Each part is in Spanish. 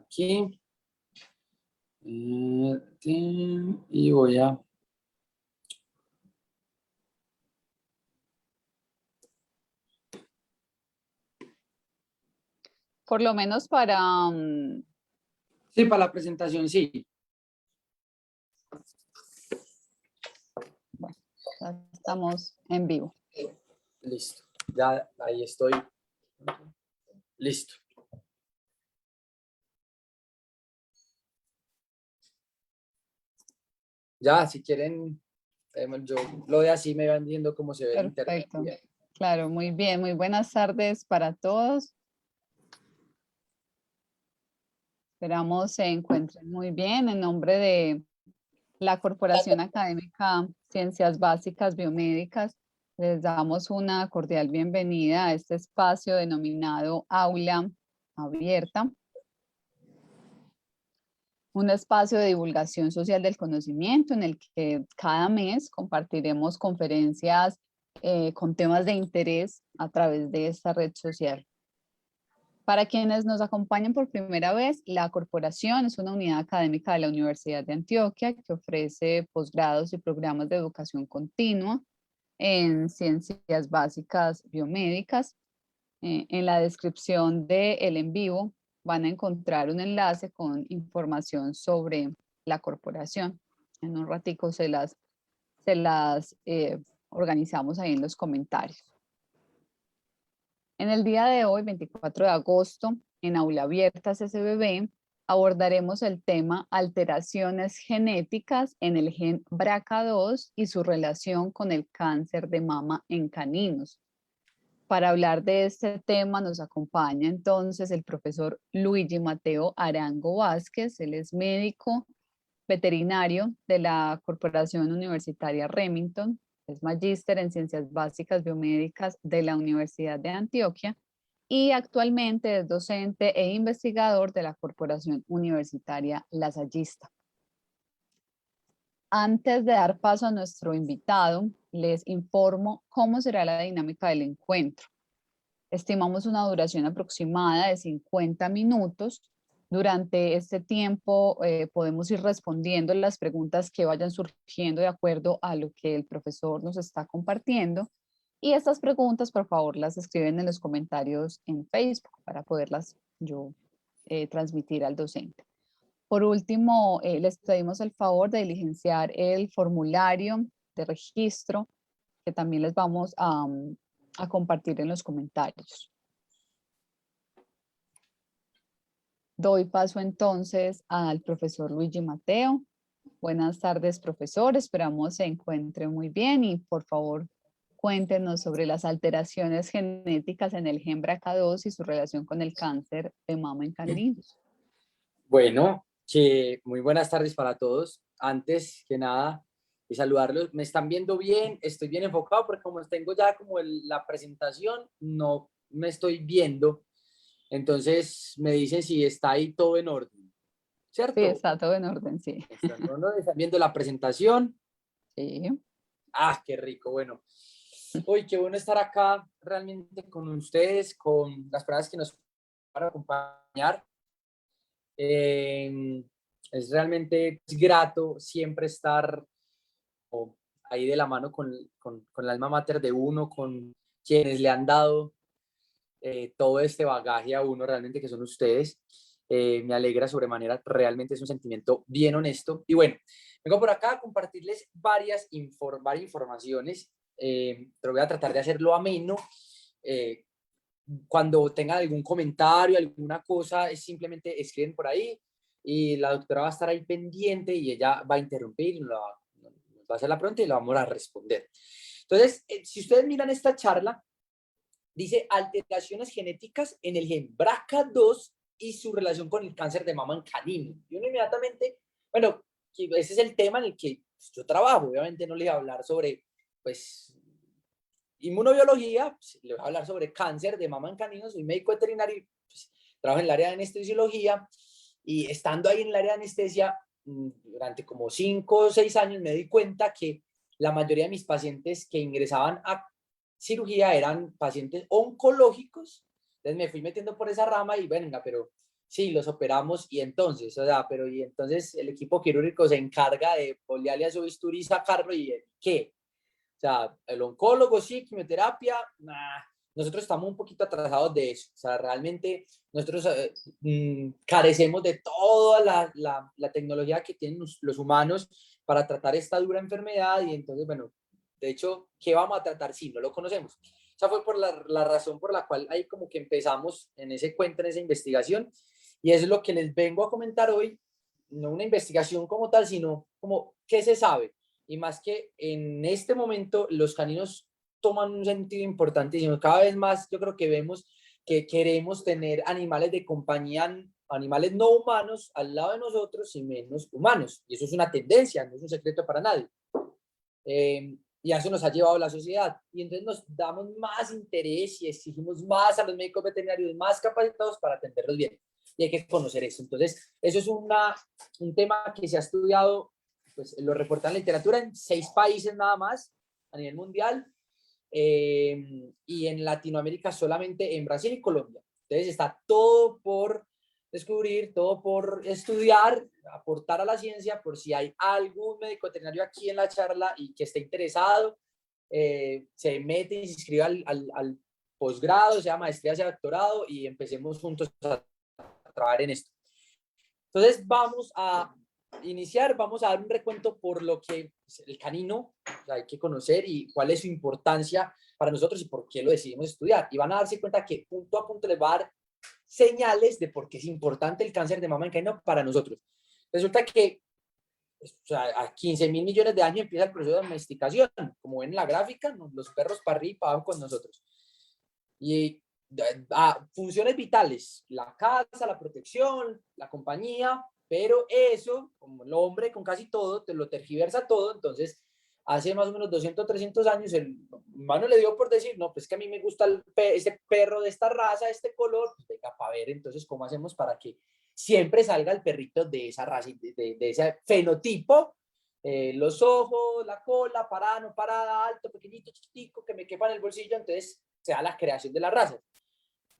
aquí. Y voy a... Por lo menos para... Sí, para la presentación, sí. Bueno, ya estamos en vivo. Listo. Ya ahí estoy. Listo. Ya, si quieren, yo lo de así me van viendo cómo se ve el internet. Perfecto. Claro, muy bien. Muy buenas tardes para todos. Esperamos se encuentren muy bien. En nombre de la Corporación Académica Ciencias Básicas Biomédicas, les damos una cordial bienvenida a este espacio denominado Aula Abierta, un espacio de divulgación social del conocimiento en el que cada mes compartiremos conferencias con temas de interés a través de esta red social. Para quienes nos acompañan por primera vez, la corporación es una unidad académica de la Universidad de Antioquia que ofrece posgrados y programas de educación continua en ciencias básicas biomédicas. En la descripción del en vivo van a encontrar un enlace con información sobre la corporación. En un ratico se las organizamos ahí en los comentarios. En el día de hoy, 24 de agosto, en Aula Abierta CCBB, abordaremos el tema alteraciones genéticas en el gen BRCA2 y su relación con el cáncer de mama en caninos. Para hablar de este tema nos acompaña entonces el profesor Luigi Mateo Arango Vázquez. Él es médico veterinario de la Corporación Universitaria Remington, es magíster en Ciencias Básicas Biomédicas de la Universidad de Antioquia y actualmente es docente e investigador de la Corporación Universitaria Lasallista. Antes de dar paso a nuestro invitado, les informo cómo será la dinámica del encuentro. Estimamos una duración aproximada de 50 minutos. Durante este tiempo podemos ir respondiendo las preguntas que vayan surgiendo de acuerdo a lo que el profesor nos está compartiendo. Y estas preguntas, por favor, las escriben en los comentarios en Facebook para poderlas yo transmitir al docente. Por último, les pedimos el favor de diligenciar el formulario de registro que también les vamos a compartir en los comentarios. Doy paso entonces al profesor Luigi Mateo. Buenas tardes, profesor. Esperamos se encuentre muy bien y por favor cuéntenos sobre las alteraciones genéticas en el gen BRCA2 y su relación con el cáncer de mama en caninos. Bueno, muy buenas tardes para todos. Antes que nada, y saludarlos. ¿Me están viendo bien? Estoy bien enfocado porque como tengo ya como la presentación, no me estoy viendo. Entonces me dicen si está ahí todo en orden, ¿cierto? Sí, está todo en orden, sí. ¿Están viendo la presentación? Sí. Ah, qué rico, bueno. Hoy qué bueno estar acá realmente con ustedes, con las personas que nos van a acompañar. Es realmente grato siempre estar ahí de la mano con el alma mater de uno, con quienes le han dado todo este bagaje a uno realmente que son ustedes. Me alegra sobremanera, realmente es un sentimiento bien honesto. Y bueno, vengo por acá a compartirles varias informaciones, pero voy a tratar de hacerlo ameno. Cuando tengan algún comentario, alguna cosa, es simplemente escriben por ahí y la doctora va a estar ahí pendiente y ella va a interrumpir, nos va a hacer la pregunta y la vamos a responder. Entonces, si ustedes miran esta charla, dice alteraciones genéticas en el gen BRCA2 y su relación con el cáncer de mama en canino. Y uno inmediatamente, bueno, ese es el tema en el que yo trabajo. Obviamente no les voy a hablar sobre, pues, inmunobiología, pues, les voy a hablar sobre cáncer de mama en caninos. Soy médico veterinario, pues, trabajo en el área de anestesiología y estando ahí en el área de anestesia durante como 5 o 6 años me di cuenta que la mayoría de mis pacientes que ingresaban a cirugía eran pacientes oncológicos. Entonces me fui metiendo por esa rama y venga, pero Sí, los operamos y entonces, o sea, pero y entonces el equipo quirúrgico se encarga de ponerle a su bisturí y sacarlo y ¿qué? O sea, el oncólogo sí, quimioterapia, nah, nosotros estamos un poquito atrasados de eso. O sea, realmente nosotros carecemos de toda la tecnología que tienen los humanos para tratar esta dura enfermedad y entonces, bueno, de hecho, ¿qué vamos a tratar si no lo conocemos? Esa fue por la razón por la cual ahí como que empezamos en ese cuento, en esa investigación y eso es lo que les vengo a comentar hoy, no una investigación como tal, sino como qué se sabe y más que en este momento los caninos toman un sentido importantísimo. Cada vez más yo creo que vemos que queremos tener animales de compañía, animales no humanos al lado de nosotros y menos humanos. Y eso es una tendencia, no es un secreto para nadie. Y a eso nos ha llevado la sociedad. Y entonces nos damos más interés y exigimos más a los médicos veterinarios, más capacitados para atenderlos bien. Y hay que conocer eso. Entonces, eso es un tema que se ha estudiado, pues lo reportan en la literatura en 6 países nada más a nivel mundial. Y en Latinoamérica solamente en Brasil y Colombia. Entonces está todo por descubrir, todo por estudiar, aportar a la ciencia por si hay algún médico veterinario aquí en la charla y que esté interesado, se mete y se inscribe al posgrado, sea maestría, sea doctorado y empecemos juntos a trabajar en esto. Entonces vamos a iniciar, vamos a dar un recuento por lo que el canino, o sea, hay que conocer y cuál es su importancia para nosotros y por qué lo decidimos estudiar. Y van a darse cuenta que punto a punto les va a dar señales de por qué es importante el cáncer de mama en canino para nosotros. Resulta que o sea, a 15.000 millones de años empieza el proceso de domesticación. Como ven en la gráfica, los perros para arriba y para abajo con nosotros. Y funciones vitales, la casa, la protección, la compañía, pero eso, como el hombre con casi todo, te lo tergiversa todo, entonces hace más o menos 200, 300 años el humano le dio por decir, no, pues que a mí me gusta este perro de esta raza, este color, pues venga, para ver entonces cómo hacemos para que siempre salga el perrito de esa raza, de ese fenotipo, los ojos, la cola, parada, no parada, alto, pequeñito, chiquitico, que me quepa en el bolsillo, entonces sea la creación de la raza.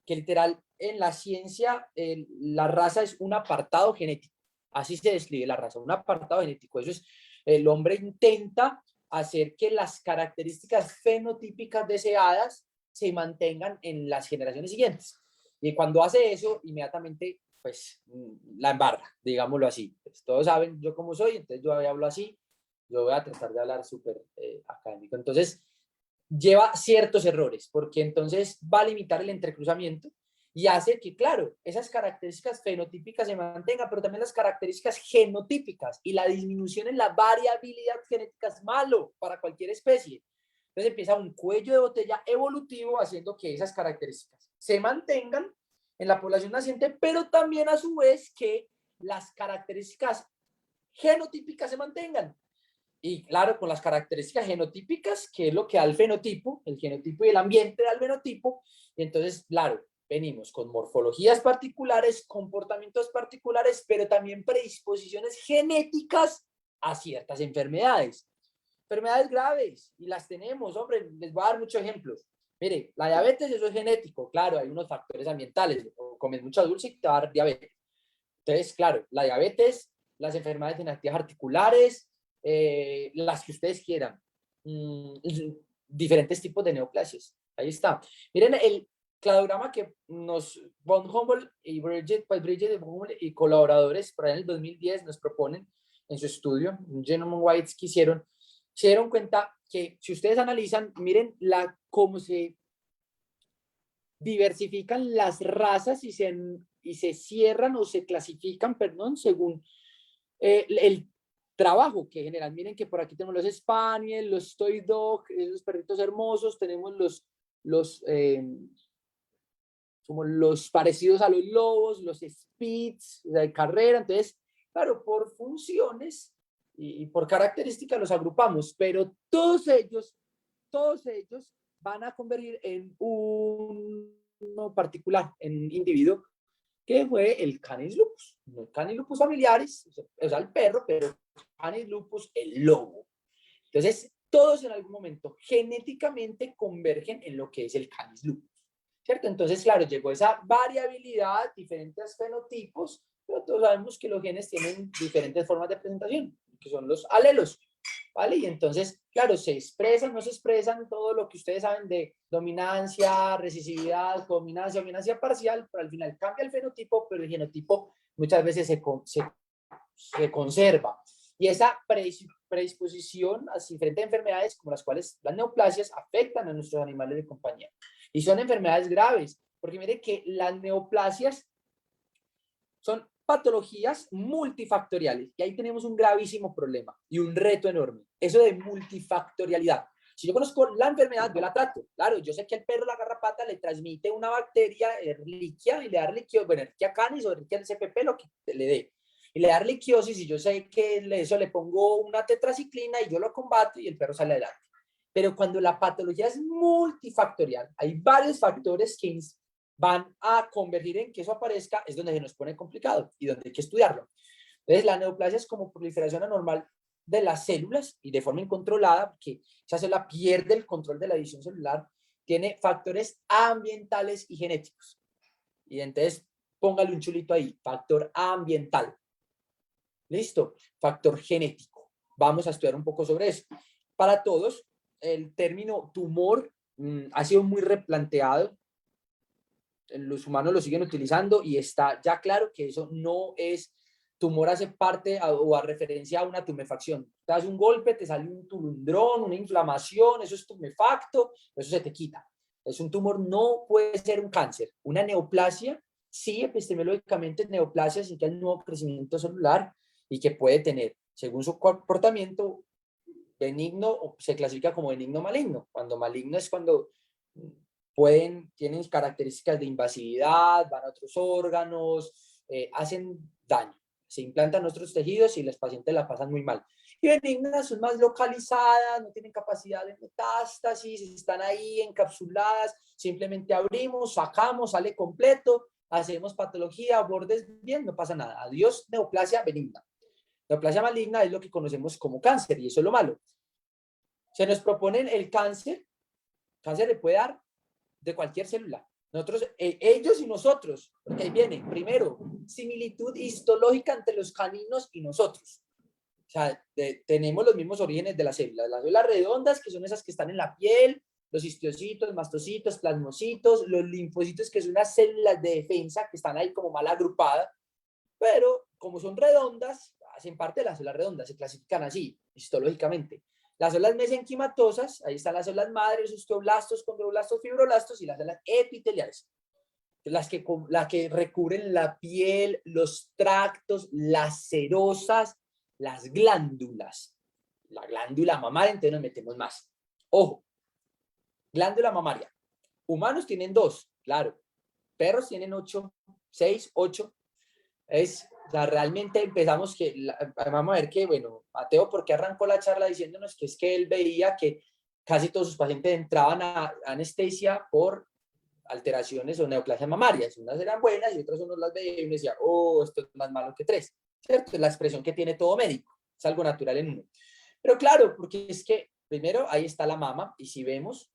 Que literal en la ciencia la raza es un apartado genético. Así se describe la raza, un apartado genético. Eso es, el hombre intenta hacer que las características fenotípicas deseadas se mantengan en las generaciones siguientes. Y cuando hace eso, inmediatamente, pues, la embarra, digámoslo así. Pues, todos saben yo cómo soy, entonces yo hablo así, yo voy a tratar de hablar súper académico. Entonces, lleva ciertos errores, porque entonces va a limitar el entrecruzamiento y hace que, claro, esas características fenotípicas se mantengan, pero también las características genotípicas y la disminución en la variabilidad genética es malo para cualquier especie. Entonces empieza un cuello de botella evolutivo haciendo que esas características se mantengan en la población naciente, pero también a su vez que las características genotípicas se mantengan. Y claro, con las características genotípicas, que es lo que da el fenotipo y el ambiente da el fenotipo. Y entonces, claro, venimos con morfologías particulares, comportamientos particulares, pero también predisposiciones genéticas a ciertas enfermedades. Enfermedades graves, y las tenemos, hombre, les voy a dar muchos ejemplos. Mire, la diabetes, eso es genético, claro, hay unos factores ambientales, o comes mucha dulce y te va a dar diabetes. Entonces, claro, la diabetes, las enfermedades genéticas articulares, las que ustedes quieran, diferentes tipos de neoplasias. Ahí está. Miren el cladograma que nos von Humboldt y Bridget, pues Bridget y colaboradores por ahí en el 2010 nos proponen en su estudio, un Genome Whites que hicieron, se dieron cuenta que si ustedes analizan, miren cómo se diversifican las razas y se cierran o se clasifican, perdón, según el trabajo que generan. Miren que por aquí tenemos los Spaniel, los Toy Dog, esos perritos hermosos, tenemos como los parecidos a los lobos, los Spitz, de carrera. Entonces, claro, por funciones y por características los agrupamos, pero todos ellos van a convertir en uno particular, en un individuo que fue el Canis lupus. No Canis lupus familiaris, o sea, el perro, pero Canis lupus, el lobo. Entonces, todos en algún momento genéticamente convergen en lo que es el Canis lupus. ¿cierto? Entonces, claro, llegó esa variabilidad, diferentes fenotipos, pero todos sabemos que los genes tienen diferentes formas de presentación, que son los alelos, ¿vale? Y entonces, claro, se expresan, no se expresan todo lo que ustedes saben de dominancia, recesividad, dominancia parcial, pero al final cambia el fenotipo, pero el genotipo muchas veces se conserva. Y esa predisposición a diferentes enfermedades, como las cuales las neoplasias, afectan a nuestros animales de compañía. Y son enfermedades graves, porque mire que las neoplasias son patologías multifactoriales. Y ahí tenemos un gravísimo problema y un reto enorme. Eso de multifactorialidad. Si yo conozco la enfermedad, yo la trato. Claro, yo sé que el perro, la garrapata, le transmite una bacteria Ehrlichia y le da Ehrlichia, bueno, Ehrlichia canis o Ehrlichia CPP, lo que le dé. Y le da Ehrlichiosis y yo sé que eso le pongo una tetraciclina y yo lo combato y el perro sale adelante. Pero cuando la patología es multifactorial, hay varios factores que van a convertir en que eso aparezca, es donde se nos pone complicado y donde hay que estudiarlo. Entonces, la neoplasia es como proliferación anormal de las células y de forma incontrolada, porque esa célula pierde el control de la división celular, tiene factores ambientales y genéticos. Y entonces, póngale un chulito ahí, factor ambiental. ¿Listo? Factor genético. Vamos a estudiar un poco sobre eso. Para todos, el término tumor ha sido muy replanteado. Los humanos lo siguen utilizando y está ya claro que eso no es tumor, hace parte o a referencia a una tumefacción. Te das un golpe, te sale un tulundrón, una inflamación, eso es tumefacto, eso se te quita. Es un tumor, no puede ser un cáncer. Una neoplasia, sí, epistemológicamente neoplasia significa el nuevo crecimiento celular y que puede tener, según su comportamiento, benigno, o se clasifica como benigno maligno. Cuando maligno es cuando tienen características de invasividad, van a otros órganos, hacen daño, se implantan en nuestros tejidos y los pacientes la pasan muy mal. Y benignas son más localizadas, no tienen capacidad de metástasis, están ahí encapsuladas, simplemente abrimos, sacamos, sale completo, hacemos patología, bordes bien, no pasa nada. Adiós, neoplasia benigna. Neoplasia maligna es lo que conocemos como cáncer y eso es lo malo. Se nos proponen el cáncer le puede dar de cualquier célula. Nosotros, ellos y nosotros, porque ahí viene, primero, similitud histológica entre los caninos y nosotros. O sea, tenemos los mismos orígenes de las células redondas, que son esas que están en la piel, los histiocitos, mastocitos, plasmocitos, los linfocitos, que son unas células de defensa que están ahí como mal agrupadas, pero como son redondas, hacen parte de las células redondas, se clasifican así, histológicamente. Las células mesenquimatosas, ahí están las células madres, osteoblastos, condroblastos, fibroblastos y las células epiteliales, las que recubren la piel, los tractos, las serosas, las glándulas. La glándula mamaria, entonces nos metemos más. Ojo, glándula mamaria. Humanos tienen 2, claro. Perros tienen 8, 6, 8. O sea, realmente empezamos vamos a ver que, bueno, Mateo, ¿por qué arrancó la charla diciéndonos que es que él veía que casi todos sus pacientes entraban a anestesia por alteraciones o neoplasias mamarias? Unas eran buenas y otras uno las veía y uno decía, oh, esto es más malo que 3, ¿cierto? Es la expresión que tiene todo médico, es algo natural en uno. Pero claro, porque es que primero ahí está la mama y si vemos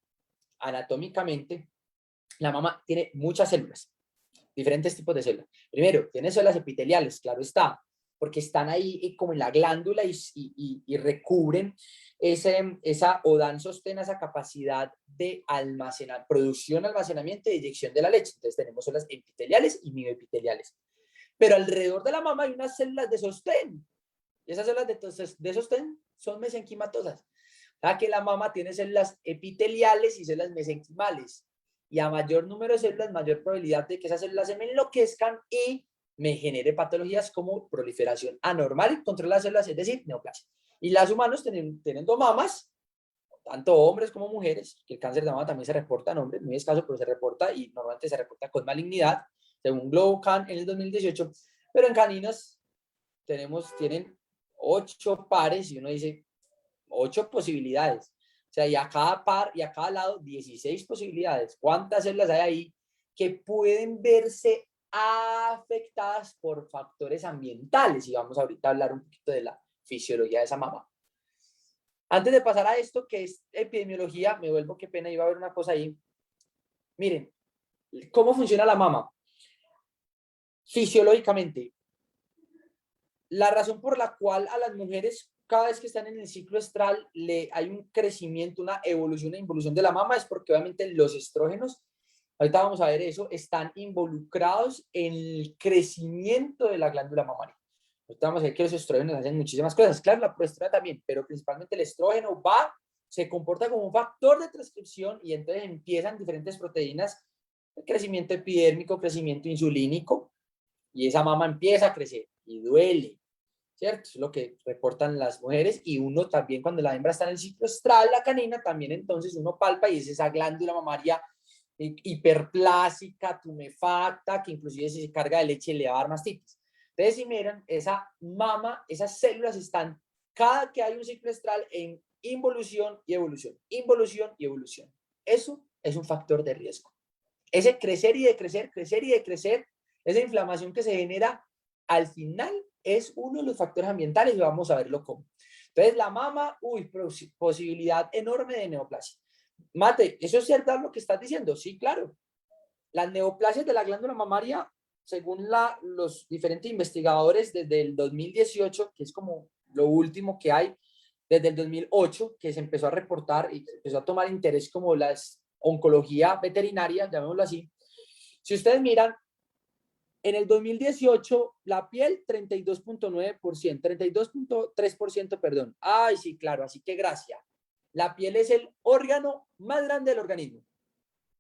anatómicamente, la mama tiene muchas células, diferentes tipos de células. Primero, tiene células epiteliales, claro está, porque están ahí como en la glándula y recubren esa o dan sostén a esa capacidad de almacenar, producción, almacenamiento y eyección de la leche. Entonces tenemos células epiteliales y mioepiteliales. Pero alrededor de la mama hay unas células de sostén. Y esas células de sostén son mesenquimatosas. O sea que la mama tiene células epiteliales y células mesenquimales. Y a mayor número de células, mayor probabilidad de que esas células se me enloquezcan y me genere patologías como proliferación anormal y control de las células, es decir, neoplasia. Y las humanos teniendo mamas, tanto hombres como mujeres, que el cáncer de mama también se reporta en hombres, muy escaso, pero se reporta y normalmente se reporta con malignidad, según GloboCan en el 2018, pero en caninos tienen 8 pares y uno dice 8 posibilidades. O sea, y a cada par y a cada lado 16 posibilidades. ¿Cuántas células hay ahí que pueden verse afectadas por factores ambientales? Y vamos ahorita a hablar un poquito de la fisiología de esa mama. Antes de pasar a esto, que es epidemiología, me vuelvo, qué pena, iba a haber una cosa ahí. Miren, ¿Cómo funciona la mama? Fisiológicamente, la razón por la cual a las mujeres cada vez que están en el ciclo estral hay un crecimiento, una evolución e involución de la mama es porque obviamente los estrógenos, ahorita vamos a ver eso, están involucrados en el crecimiento de la glándula mamaria. Ahorita vamos a ver que los estrógenos hacen muchísimas cosas, claro, la progesterona también, pero principalmente el estrógeno se comporta como un factor de transcripción y entonces empiezan diferentes proteínas, el crecimiento epidérmico, crecimiento insulínico, y esa mama empieza a crecer y duele, ¿cierto? Es lo que reportan las mujeres y uno también cuando la hembra está en el ciclo estral, la canina, también entonces uno palpa y es esa glándula mamaria hiperplásica, tumefacta, que inclusive si se carga de leche le va a dar mastitis. Entonces, si miran, esa mama, esas células están, cada que hay un ciclo estral, en involución y evolución, involución y evolución. Eso es un factor de riesgo. Ese crecer y decrecer, crecer y decrecer, esa inflamación que se genera, al final es uno de los factores ambientales y vamos a verlo cómo. Entonces, la mama, posibilidad enorme de neoplasia. Mate, ¿eso es cierto lo que estás diciendo? Sí, claro. Las neoplasias de la glándula mamaria, según los diferentes investigadores desde el 2018, que es como lo último que hay, desde el 2008, que se empezó a reportar y empezó a tomar interés como la oncología veterinaria, llamémoslo así. Si ustedes miran, en el 2018, la piel 32.9%, 32.3%, perdón. Ay, sí, claro, así que gracias. La piel es el órgano más grande del organismo.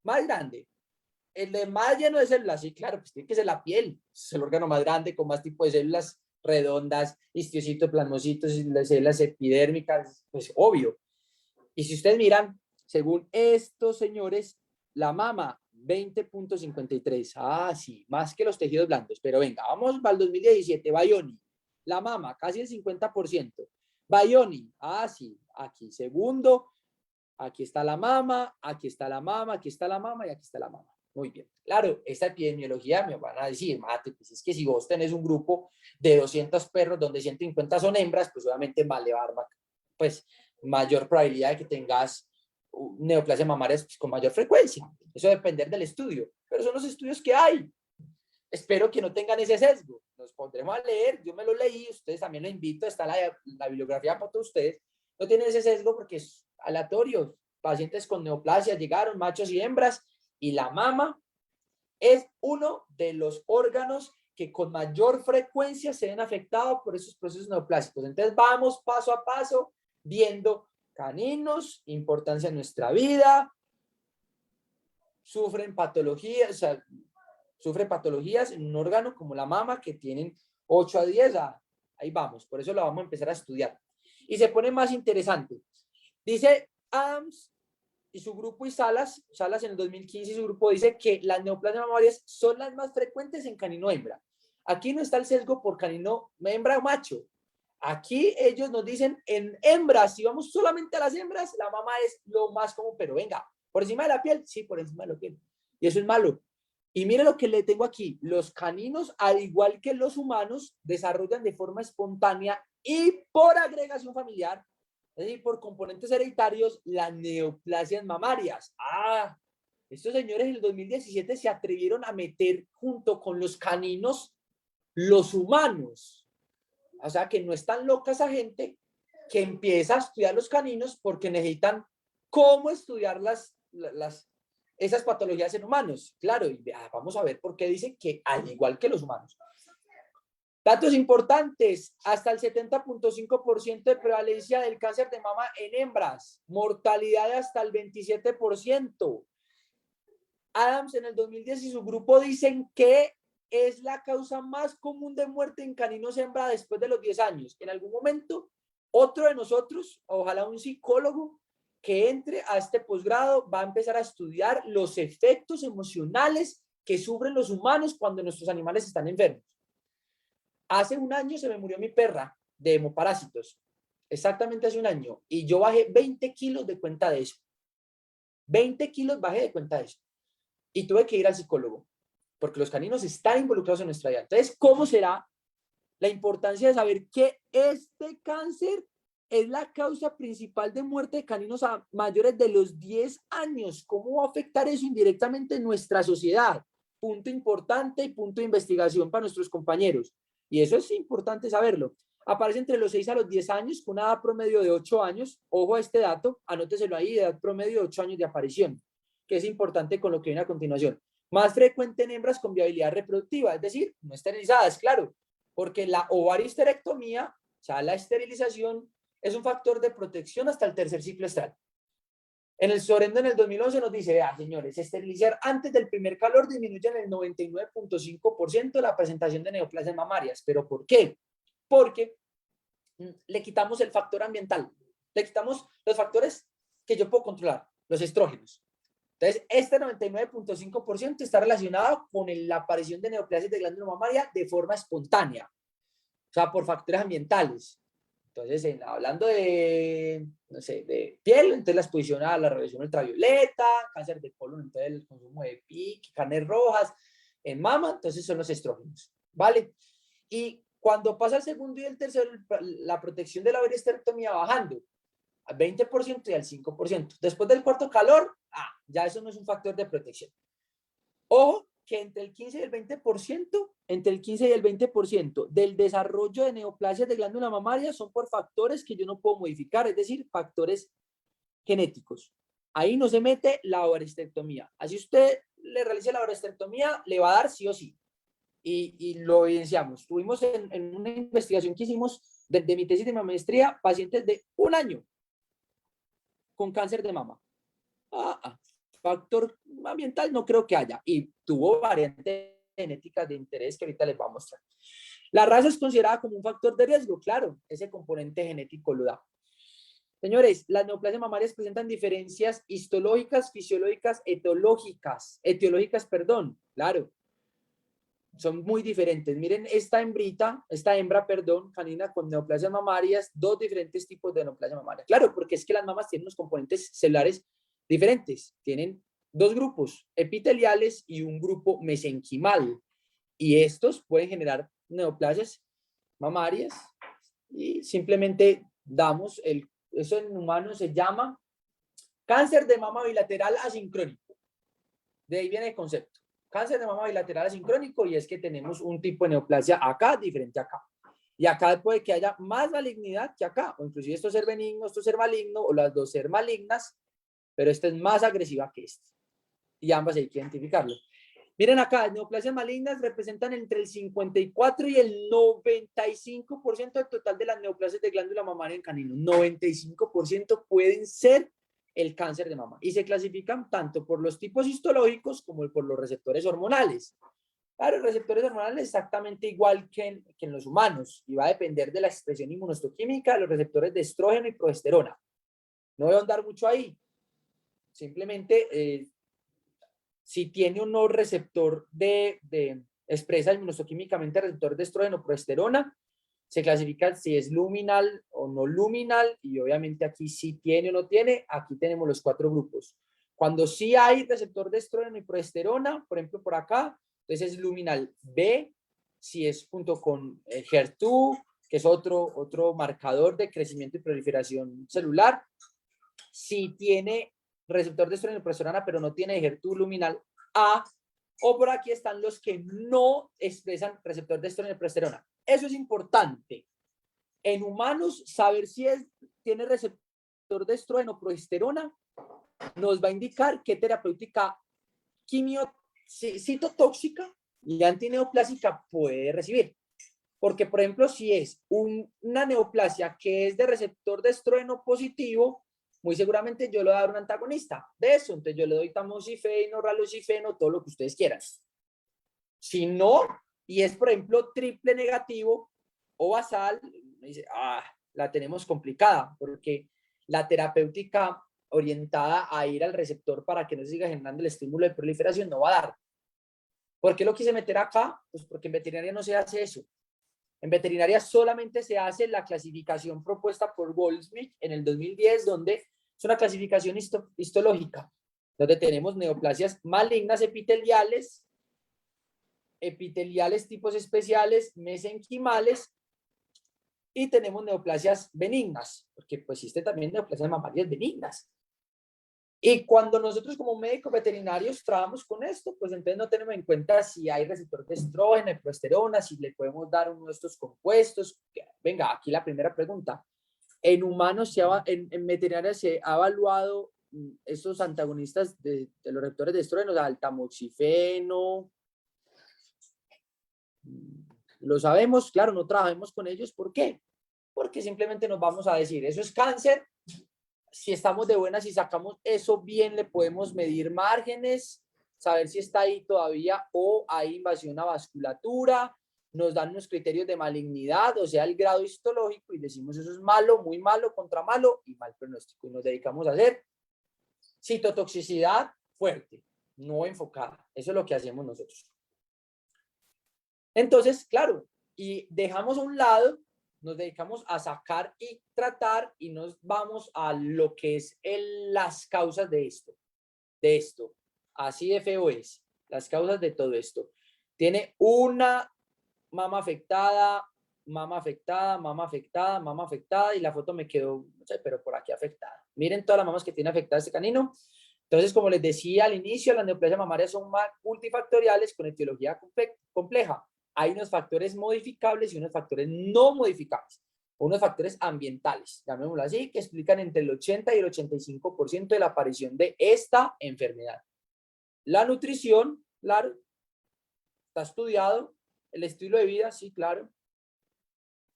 Más grande. El de más lleno de células, sí, claro, pues tiene que ser la piel. Es el órgano más grande con más tipo de células redondas, histiocitos, plasmocitos, las células epidérmicas, pues obvio. Y si ustedes miran, según estos señores, la mama 20.53. Ah, sí, más que los tejidos blandos. Pero venga, vamos al 2017. Bayoni, la mama, casi el 50%. Bayoni, ah, sí, aquí segundo. Aquí está la mama, aquí está la mama, aquí está la mama y aquí está la mama. Muy bien. Claro, esta epidemiología me van a decir, Mate, pues es que si vos tenés un grupo de 200 perros donde 150 son hembras, pues obviamente vale barba, pues mayor probabilidad de que tengas neoplasia mamaria con mayor frecuencia. Eso depende del estudio, pero son los estudios que hay. Espero que no tengan ese sesgo. Nos pondremos a leer, yo me lo leí, ustedes también lo invito, está la bibliografía para todos ustedes. No tienen ese sesgo porque es aleatorio. Pacientes con neoplasia llegaron, machos y hembras, y la mama es uno de los órganos que con mayor frecuencia se ven afectados por esos procesos neoplásicos. Entonces vamos paso a paso viendo caninos, importancia en nuestra vida, sufren patologías, o sea, sufre patologías en un órgano como la mama que tienen 8 a 10, ahí vamos, por eso lo vamos a empezar a estudiar. Y se pone más interesante. Dice Adams y su grupo y Salas en el 2015 y su grupo dice que las neoplasias mamarias son las más frecuentes en canino hembra. Aquí no está el sesgo por canino hembra o macho. Aquí ellos nos dicen en hembras, si vamos solamente a las hembras, la mama es lo más común, pero venga, por encima de la piel, sí, por encima de la piel. Y eso es malo. Y mire lo que le tengo aquí. Los caninos, al igual que los humanos, desarrollan de forma espontánea y por agregación familiar, es decir, por componentes hereditarios, las neoplasias mamarias. Estos señores en el 2017 se atrevieron a meter junto con los caninos los humanos. O sea, que no es tan loca esa gente que empieza a estudiar los caninos porque necesitan cómo estudiar esas patologías en humanos. Claro, y vamos a ver por qué dicen que al igual que los humanos. Datos importantes, hasta el 70.5% de prevalencia del cáncer de mama en hembras, mortalidad de hasta el 27%. Adams en el 2010 y su grupo dicen que es la causa más común de muerte en caninos hembra después de los 10 años. En algún momento, otro de nosotros, ojalá un psicólogo que entre a este posgrado, va a empezar a estudiar los efectos emocionales que sufren los humanos cuando nuestros animales están enfermos. Hace un año se me murió mi perra de hemoparásitos, exactamente hace un año, y yo bajé 20 kilos de cuenta de eso. 20 kilos bajé de cuenta de eso. Y tuve que ir al psicólogo, porque los caninos están involucrados en nuestra vida. Entonces, ¿cómo será la importancia de saber que este cáncer es la causa principal de muerte de caninos a mayores de los 10 años. ¿Cómo va a afectar eso indirectamente en nuestra sociedad? Punto importante y punto de investigación para nuestros compañeros. Y eso es importante saberlo. Aparece entre los 6 a los 10 años con una edad promedio de 8 años. Ojo a este dato, anóteselo ahí, edad promedio de 8 años de aparición, que es importante con lo que viene a continuación. Más frecuente en hembras con viabilidad reproductiva, es decir, no esterilizadas, claro, porque la ovaristerectomía, o sea, la esterilización, es un factor de protección hasta el tercer ciclo estral. En el Sorendo en el 2011 nos dice, vea, señores, esterilizar antes del primer calor disminuye en el 99.5% la presentación de neoplasias mamarias. ¿Pero por qué? Porque le quitamos el factor ambiental, le quitamos los factores que yo puedo controlar, los estrógenos. Entonces, este 99.5% está relacionado con la aparición de neoplasias de glándula mamaria de forma espontánea, o sea, por factores ambientales. Entonces, hablando de, no sé, de piel, entonces la exposición a la radiación ultravioleta, cáncer de colon, entonces el consumo de PIC, carnes rojas, en mama, entonces son los estrógenos, ¿vale? Y cuando pasa el segundo y el tercero, la protección de la ovariesterectomía bajando al 20% y al 5%. Después del cuarto calor, ya eso no es un factor de protección. Ojo, que entre el 15 y el 20%, entre el 15 y el 20% del desarrollo de neoplasias de glándula mamaria son por factores que yo no puedo modificar, es decir, factores genéticos. Ahí no se mete la ovaristerectomía. Así usted le realice la ovaristerectomía, le va a dar sí o sí. Y lo evidenciamos. Tuvimos en una investigación que hicimos de mi tesis de maestría pacientes de 1 año con cáncer de mama. Factor ambiental no creo que haya. Y tuvo variantes genéticas de interés que ahorita les voy a mostrar. La raza es considerada como un factor de riesgo, claro, ese componente genético lo da. Señores, las neoplasias mamarias presentan diferencias histológicas, fisiológicas, etiológicas, perdón, claro. Son muy diferentes. Miren esta hembra, canina con neoplasias mamarias, 2 diferentes tipos de neoplasia mamaria. Claro, porque es que las mamas tienen unos componentes celulares diferentes. Tienen 2 grupos epiteliales y un grupo mesenquimal. Y estos pueden generar neoplasias mamarias y simplemente damos eso en humanos se llama cáncer de mama bilateral asincrónico. De ahí viene el concepto. Cáncer de mama bilateral asincrónico, y es que tenemos un tipo de neoplasia acá diferente acá. Y acá puede que haya más malignidad que acá, o inclusive esto ser benigno, esto ser maligno, o las dos ser malignas, pero esta es más agresiva que esta. Y ambas hay que identificarlo. Miren acá, las neoplasias malignas representan entre el 54 y el 95% del total de las neoplasias de glándula mamaria en caninos. 95% pueden ser el cáncer de mama y se clasifican tanto por los tipos histológicos como por los receptores hormonales. Claro, los receptores hormonales exactamente igual que en los humanos y va a depender de la expresión inmunohistoquímica de los receptores de estrógeno y progesterona. No voy a andar mucho ahí. Simplemente, si tiene un no receptor expresa inmunohistoquímicamente receptor de estrógeno o progesterona, se clasifica si es luminal o no luminal, y obviamente aquí si tiene o no tiene, aquí tenemos los 4 grupos. Cuando sí hay receptor de estrógeno y progesterona, por ejemplo por acá, entonces es luminal B, si es junto con HER2, que es otro marcador de crecimiento y proliferación celular. Si tiene receptor de estrógeno y progesterona, pero no tiene HER2 luminal A, o por aquí están los que no expresan receptor de estrógeno y progesterona. Eso es importante. En humanos, saber si tiene receptor de estrógeno o progesterona nos va a indicar qué terapéutica citotóxica y antineoplásica puede recibir. Porque, por ejemplo, si es una neoplasia que es de receptor de estrógeno positivo, muy seguramente yo le voy a dar un antagonista de eso. Entonces yo le doy tamoxifeno, raloxifeno, todo lo que ustedes quieran. Si no, y es, por ejemplo, triple negativo o basal, dice, la tenemos complicada, porque la terapéutica orientada a ir al receptor para que no se siga generando el estímulo de proliferación no va a dar. ¿Por qué lo quise meter acá? Pues porque en veterinaria no se hace eso. En veterinaria solamente se hace la clasificación propuesta por Goldsmith en el 2010, donde es una clasificación histológica, donde tenemos neoplasias malignas epiteliales tipos especiales, mesenquimales y tenemos neoplasias benignas, porque pues existen también neoplasias mamarias benignas. Y cuando nosotros como médicos veterinarios trabajamos con esto, pues entonces no tenemos en cuenta si hay receptor de estrógeno, de progesterona, si le podemos dar uno de estos compuestos. Venga, aquí la primera pregunta. En humanos, en veterinaria se ha evaluado estos antagonistas de los receptores de estrógeno, o sea, el tamoxifeno. Lo sabemos, claro, no trabajamos con ellos. ¿Por qué? Porque simplemente nos vamos a decir, eso es cáncer. Si estamos de buenas y sacamos eso bien, le podemos medir márgenes, saber si está ahí todavía o hay invasión a vasculatura, nos dan unos criterios de malignidad, o sea, el grado histológico, y decimos eso es malo, muy malo, contra malo y mal pronóstico. Y nos dedicamos a hacer citotoxicidad fuerte, no enfocada. Eso es lo que hacemos nosotros. Entonces, claro, y dejamos a un lado, nos dedicamos a sacar y tratar y nos vamos a lo que es las causas de esto. Así de feo es, las causas de todo esto. Tiene una mama afectada, mama afectada, mama afectada, mama afectada, y la foto me quedó, no sé, pero por aquí afectada. Miren todas las mamas que tiene afectada este canino. Entonces, como les decía al inicio, las neoplasias mamarias son multifactoriales con etiología compleja. Hay unos factores modificables y unos factores no modificables, unos factores ambientales, llamémoslo así, que explican entre el 80 y el 85% de la aparición de esta enfermedad. La nutrición, claro, está estudiado. El estilo de vida, sí, claro.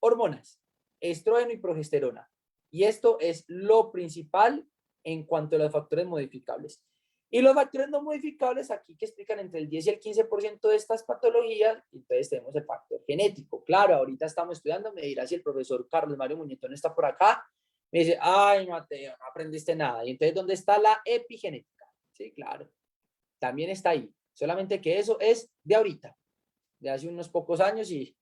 Hormonas, estrógeno y progesterona. Y esto es lo principal en cuanto a los factores modificables. Y los factores no modificables aquí que explican entre el 10 y el 15% de estas patologías, entonces tenemos el factor genético. Claro, ahorita estamos estudiando, me dirá si el profesor Carlos Mario Muñetón está por acá, me dice, ay Mateo, no aprendiste nada. Y entonces, ¿dónde está la epigenética? Sí, claro, también está ahí. Solamente que eso es de ahorita, de hace unos pocos años, y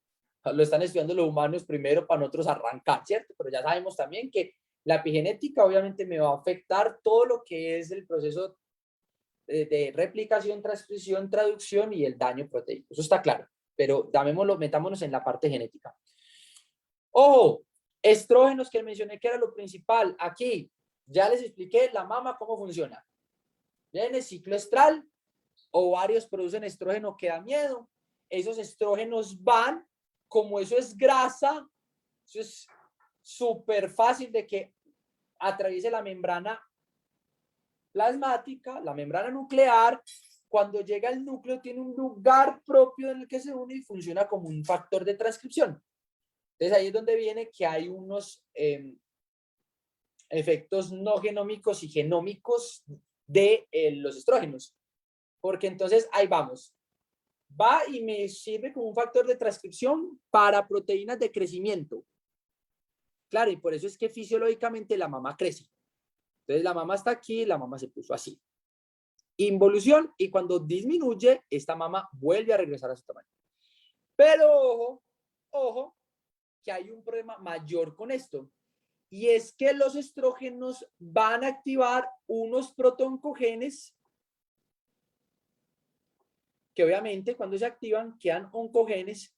lo están estudiando los humanos primero para nosotros arrancar, ¿cierto? Pero ya sabemos también que la epigenética obviamente me va a afectar todo lo que es el proceso de replicación, transcripción, traducción y el daño proteico. Eso está claro, pero metámonos en la parte genética. Ojo, estrógenos que mencioné que era lo principal. Aquí ya les expliqué la mama cómo funciona. Viene el ciclo estral, ovarios producen estrógeno que da miedo. Esos estrógenos van, como eso es grasa, eso es súper fácil de que atraviese la membrana plasmática, la membrana nuclear. Cuando llega al núcleo tiene un lugar propio en el que se une y funciona como un factor de transcripción. Entonces ahí es donde viene que hay unos efectos no genómicos y genómicos de los estrógenos. Porque entonces ahí vamos. Va y me sirve como un factor de transcripción para proteínas de crecimiento. Claro, y por eso es que fisiológicamente la mamá crece. Entonces la mamá está aquí, la mamá se puso así. Involución, y cuando disminuye, esta mama vuelve a regresar a su tamaño. Pero ojo, ojo, que hay un problema mayor con esto. Y es que los estrógenos van a activar unos protooncogenes que obviamente cuando se activan quedan oncogenes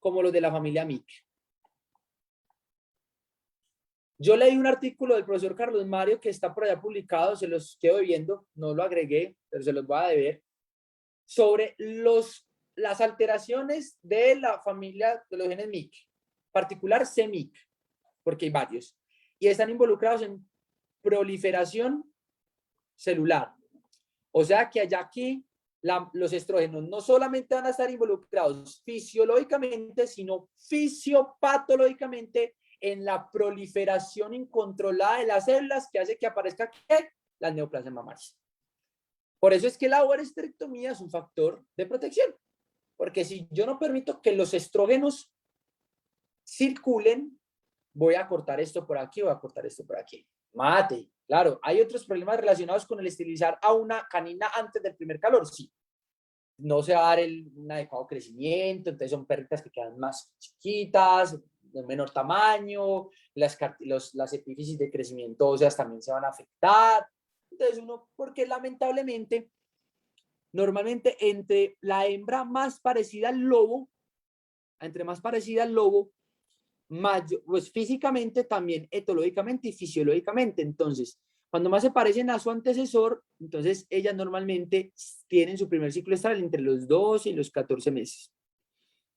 como los de la familia MIC. Yo leí un artículo del profesor Carlos Mario que está por allá publicado, se los quedo viendo, no lo agregué, pero se los voy a deber, sobre las alteraciones de la familia de los genes MIC, particular CMIC, porque hay varios, y están involucrados en proliferación celular. O sea que allá aquí los estrógenos no solamente van a estar involucrados fisiológicamente, sino fisiopatológicamente en la proliferación incontrolada de las células que hace que aparezca ¿qué? Las neoplasias mamarias. Por eso es que la ovarectomía es un factor de protección, porque si yo no permito que los estrógenos circulen, voy a cortar esto por aquí, voy a cortar esto por aquí. Mate, claro, hay otros problemas relacionados con el esterilizar a una canina antes del primer calor, sí. No se va a dar un adecuado crecimiento, entonces son perritas que quedan más chiquitas, de menor tamaño, las epífisis de crecimiento óseas también se van a afectar. Entonces porque lamentablemente, normalmente entre la hembra más parecida al lobo, entre más parecida al lobo, pues físicamente, también etológicamente y fisiológicamente. Entonces, cuando más se parecen a su antecesor, entonces ellas normalmente tienen su primer ciclo estral entre los 12 y los 14 meses.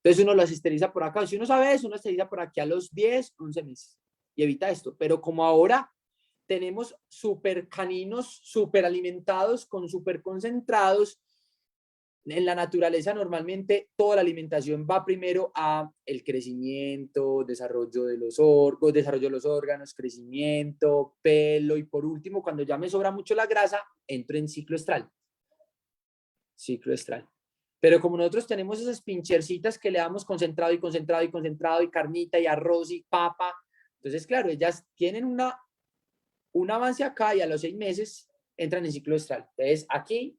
Entonces uno las esteriliza por acá. Si uno sabe eso, uno esteriliza por aquí a los 10, 11 meses y evita esto. Pero como ahora tenemos super caninos, super alimentados, con super concentrados, en la naturaleza normalmente toda la alimentación va primero a el crecimiento, desarrollo de los órganos, crecimiento, pelo y por último, cuando ya me sobra mucho la grasa, entro en ciclo estral. Ciclo estral. Pero como nosotros tenemos esas pinchercitas que le damos concentrado y concentrado y concentrado y carnita y arroz y papa, entonces claro, ellas tienen un avance acá y a los 6 meses entran en ciclo estral. Entonces aquí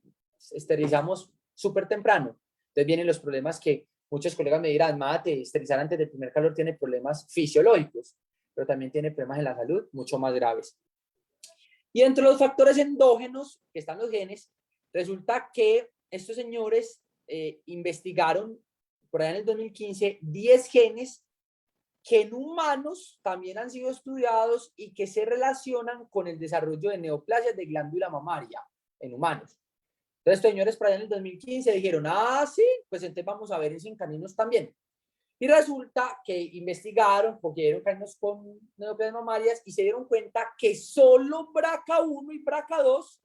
esterilizamos súper temprano. Entonces vienen los problemas que muchos colegas me dirán, mate, esterilizar antes del primer calor tiene problemas fisiológicos, pero también tiene problemas en la salud mucho más graves. Y entre los factores endógenos, que están los genes, resulta que estos señores investigaron por allá en el 2015 10 genes que en humanos también han sido estudiados y que se relacionan con el desarrollo de neoplasias de glándula mamaria en humanos. Entonces, señores, para allá en el 2015 dijeron, sí, pues entonces vamos a ver eso en caninos también. Y resulta que investigaron, cogieron caninos con neoplasias mamarias y se dieron cuenta que solo BRCA1 y BRCA2,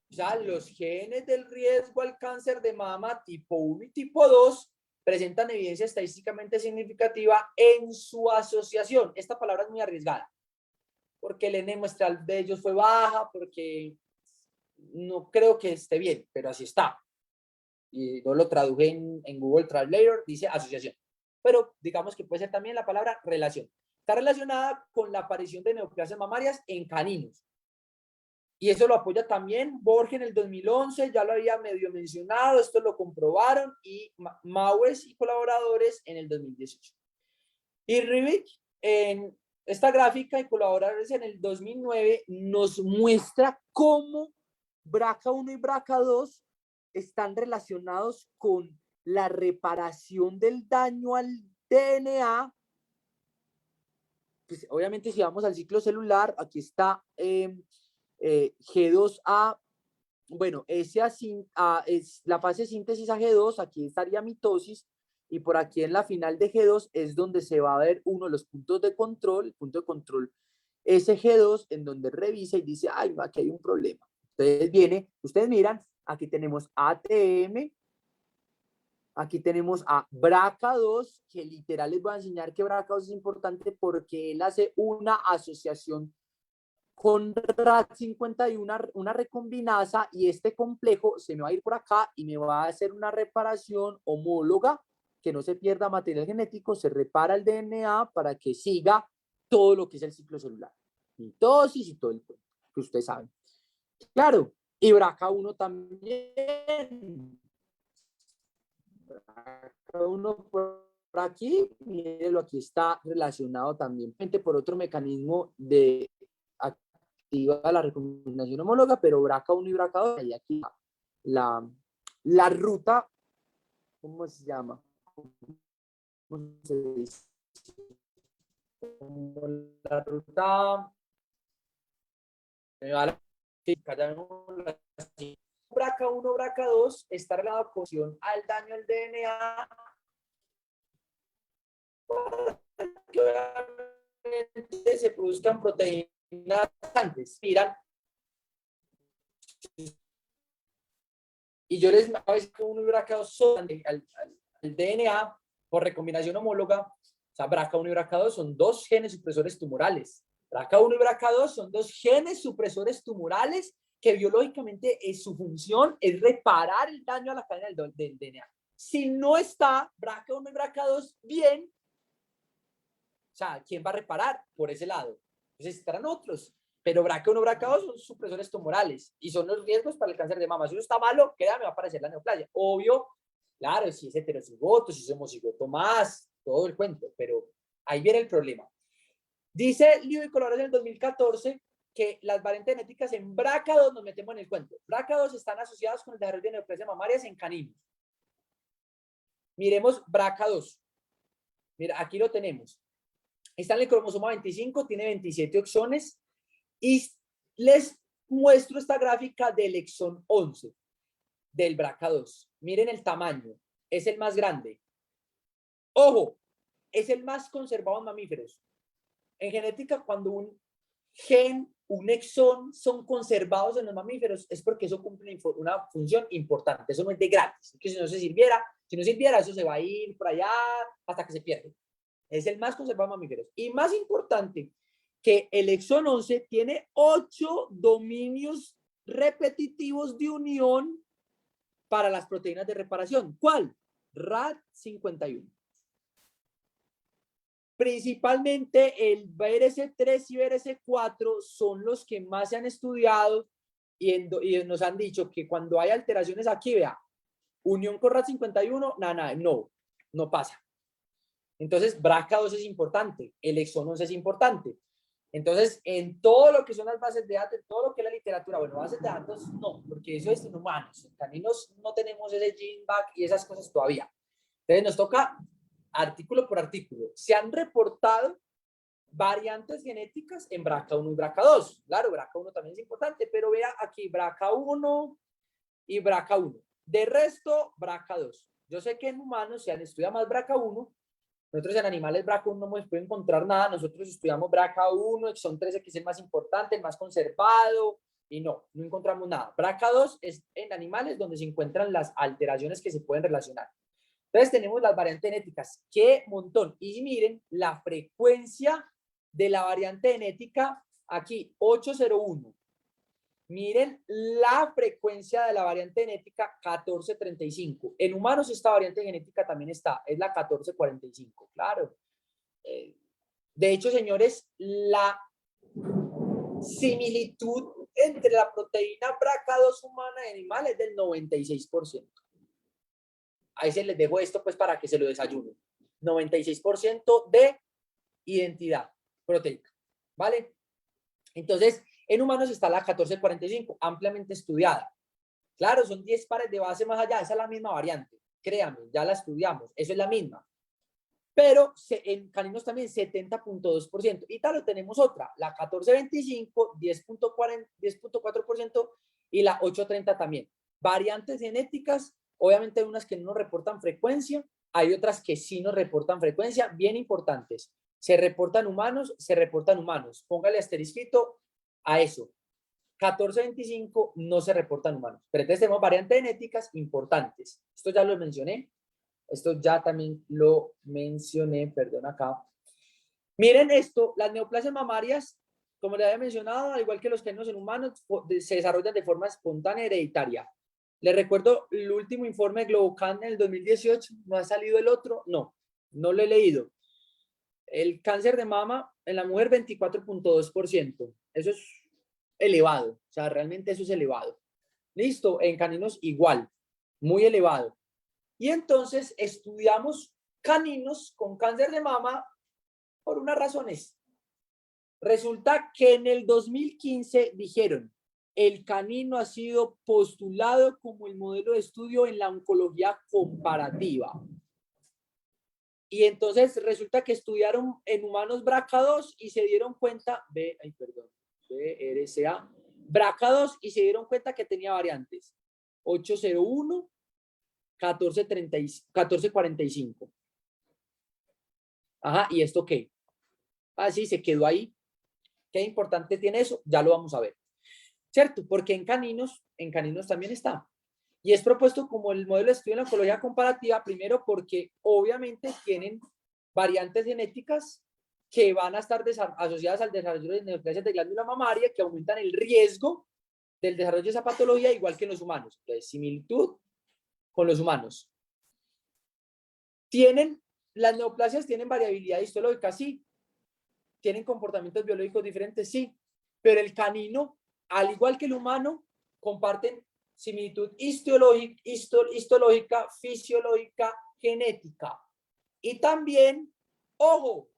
o sea, los genes del riesgo al cáncer de mama tipo 1 y tipo 2, presentan evidencia estadísticamente significativa en su asociación. Esta palabra es muy arriesgada, porque el N muestral de ellos fue baja, porque no creo que esté bien, pero así está. Y no lo traduje en Google Translator, dice asociación. Pero digamos que puede ser también la palabra relación. Está relacionada con la aparición de neoplasias mamarias en caninos. Y eso lo apoya también Borges en el 2011, ya lo había medio mencionado, esto lo comprobaron, y Maues y colaboradores en el 2018. Y Rivik en esta gráfica y colaboradores en el 2009 nos muestra cómo BRCA1 y BRCA2 están relacionados con la reparación del daño al DNA. Pues, obviamente, si vamos al ciclo celular, aquí está G2A, bueno, es la fase de síntesis a G2, aquí estaría mitosis, y por aquí en la final de G2 es donde se va a ver uno de los puntos de control, el punto de control ese G2, en donde revisa y dice, ay, aquí hay un problema. Entonces viene, ustedes miran, aquí tenemos ATM, aquí tenemos a BRCA2, que literal les voy a enseñar que BRCA2 es importante porque él hace una asociación con RAD51, una recombinasa, y este complejo se me va a ir por acá y me va a hacer una reparación homóloga, que no se pierda material genético, se repara el DNA para que siga todo lo que es el ciclo celular. Mitosis y todo el cuento, que ustedes saben. Claro, y BRCA1 también. BRCA1 por aquí, mírenlo, aquí está relacionado también por otro mecanismo de activa la recombinación homóloga, pero BRCA1 y BRCA2, y aquí la ruta, ¿cómo se llama? ¿Cómo se dice? La ruta, BRCA1, BRCA2 está relacionado con al daño al DNA, que obviamente se produzcan proteínas antes, miran. Y yo les a veces que uno BRCA2 al DNA por recombinación homóloga. O sea, BRCA1 y BRCA2 son dos genes supresores tumorales. BRCA1 y BRCA2 son dos genes supresores tumorales que biológicamente su función es reparar el daño a la cadena del DNA. Si no está BRCA1 y BRCA2 bien, o sea, ¿quién va a reparar por ese lado? Entonces estarán otros. Pero BRCA1 y BRCA2 son supresores tumorales y son los riesgos para el cáncer de mama. Si uno está malo, ¿qué me va a aparecer la neoplasia? Obvio, claro, si es heterocigoto, si es homocigoto más, todo el cuento, pero ahí viene el problema. Dice Liu y Colores en el 2014 que las variantes genéticas en BRCA2, nos metemos en el cuento, BRCA2 están asociadas con el desarrollo de neoplasias mamarias en caninos. Miremos BRCA2. Mira, aquí lo tenemos. está en el cromosoma 25, tiene 27 exones y les muestro esta gráfica del exón 11 del BRCA2. Miren el tamaño, es el más grande. Ojo, es el más conservado en mamíferos. En genética, cuando un gen, un exón son conservados en los mamíferos, es porque eso cumple una función importante. Eso no es de gratis. Que si no sirviera, eso se va a ir por allá hasta que se pierde. Es el más conservado en mamíferos. Y más importante, que el exón 11 tiene 8 dominios repetitivos de unión para las proteínas de reparación. ¿Cuál? RAD51. Principalmente el BRC3 y BRC4 son los que más se han estudiado y nos han dicho que cuando hay alteraciones aquí, vea, unión con RAD51, no pasa. Entonces, BRCA2 es importante, el exón 11 es importante. Entonces, en todo lo que son las bases de datos, en todo lo que es la literatura, bueno, bases de datos no, porque eso es en humanos. En caninos no tenemos ese gene back y esas cosas todavía. Entonces, nos toca artículo por artículo. Se han reportado variantes genéticas en BRCA1 y BRCA2. Claro, BRCA1 también es importante, pero vea aquí BRCA1 y BRCA1. De resto, BRCA2. Yo sé que en humanos se han estudiado más BRCA1. Nosotros en animales BRCA1 no hemos podido encontrar nada. Nosotros estudiamos BRCA1, exón 13, que es el más importante, el más conservado, y no encontramos nada. BRCA2 es en animales donde se encuentran las alteraciones que se pueden relacionar. Entonces tenemos las variantes genéticas. ¡Qué montón! Y miren la frecuencia de la variante genética aquí, 801. Miren la frecuencia de la variante genética 1435. En humanos esta variante genética también está, es la 1445, claro. De hecho, señores, la similitud entre la proteína BRCA2 humana y animal es del 96%. Ahí se les dejo esto pues para que se lo desayunen. 96% de identidad proteica, ¿vale? Entonces, en humanos está la 1445, ampliamente estudiada. Claro, son 10 pares de base más allá, esa es la misma variante. Créanme, ya la estudiamos, eso es la misma. Pero en caninos también 70.2%. Y tal, tenemos otra, la 1425, 10.4% y la 830 también. Variantes genéticas, obviamente hay unas que no nos reportan frecuencia, hay otras que sí nos reportan frecuencia, bien importantes. Se reportan humanos. Póngale asterisquito a eso. 1425 no se reportan humanos. Pero entonces tenemos variantes genéticas importantes. Esto ya lo mencioné. Esto ya también lo mencioné, perdón acá. Miren esto, las neoplasias mamarias, como les había mencionado, al igual que los caninos en humanos, se desarrollan de forma espontánea hereditaria. Les recuerdo el último informe de Globocan en el 2018, ¿no ha salido el otro? No lo he leído. El cáncer de mama en la mujer 24.2%. Eso es elevado, o sea, realmente eso es elevado. Listo, en caninos igual, muy elevado. Y entonces estudiamos caninos con cáncer de mama por unas razones. Resulta que en el 2015 dijeron, el canino ha sido postulado como el modelo de estudio en la oncología comparativa. Y entonces resulta que estudiaron en humanos BRCA2 y se dieron cuenta, BRCA, BRCA2 y se dieron cuenta que tenía variantes 801, 1445. Ajá, ¿y esto qué? Ah, sí, se quedó ahí. ¿Qué importante tiene eso? Ya lo vamos a ver. ¿Cierto? Porque en caninos también está. Y es propuesto como el modelo de estudio en la oncología comparativa, primero porque obviamente tienen variantes genéticas que van a estar asociadas al desarrollo de neoplasias de glándula mamaria que aumentan el riesgo del desarrollo de esa patología, igual que en los humanos. Entonces, similitud con los humanos. Las neoplasias tienen variabilidad histológica, sí. Tienen comportamientos biológicos diferentes, sí. Pero el canino, al igual que el humano, comparten similitud histológica, fisiológica, genética. Y también, ojo,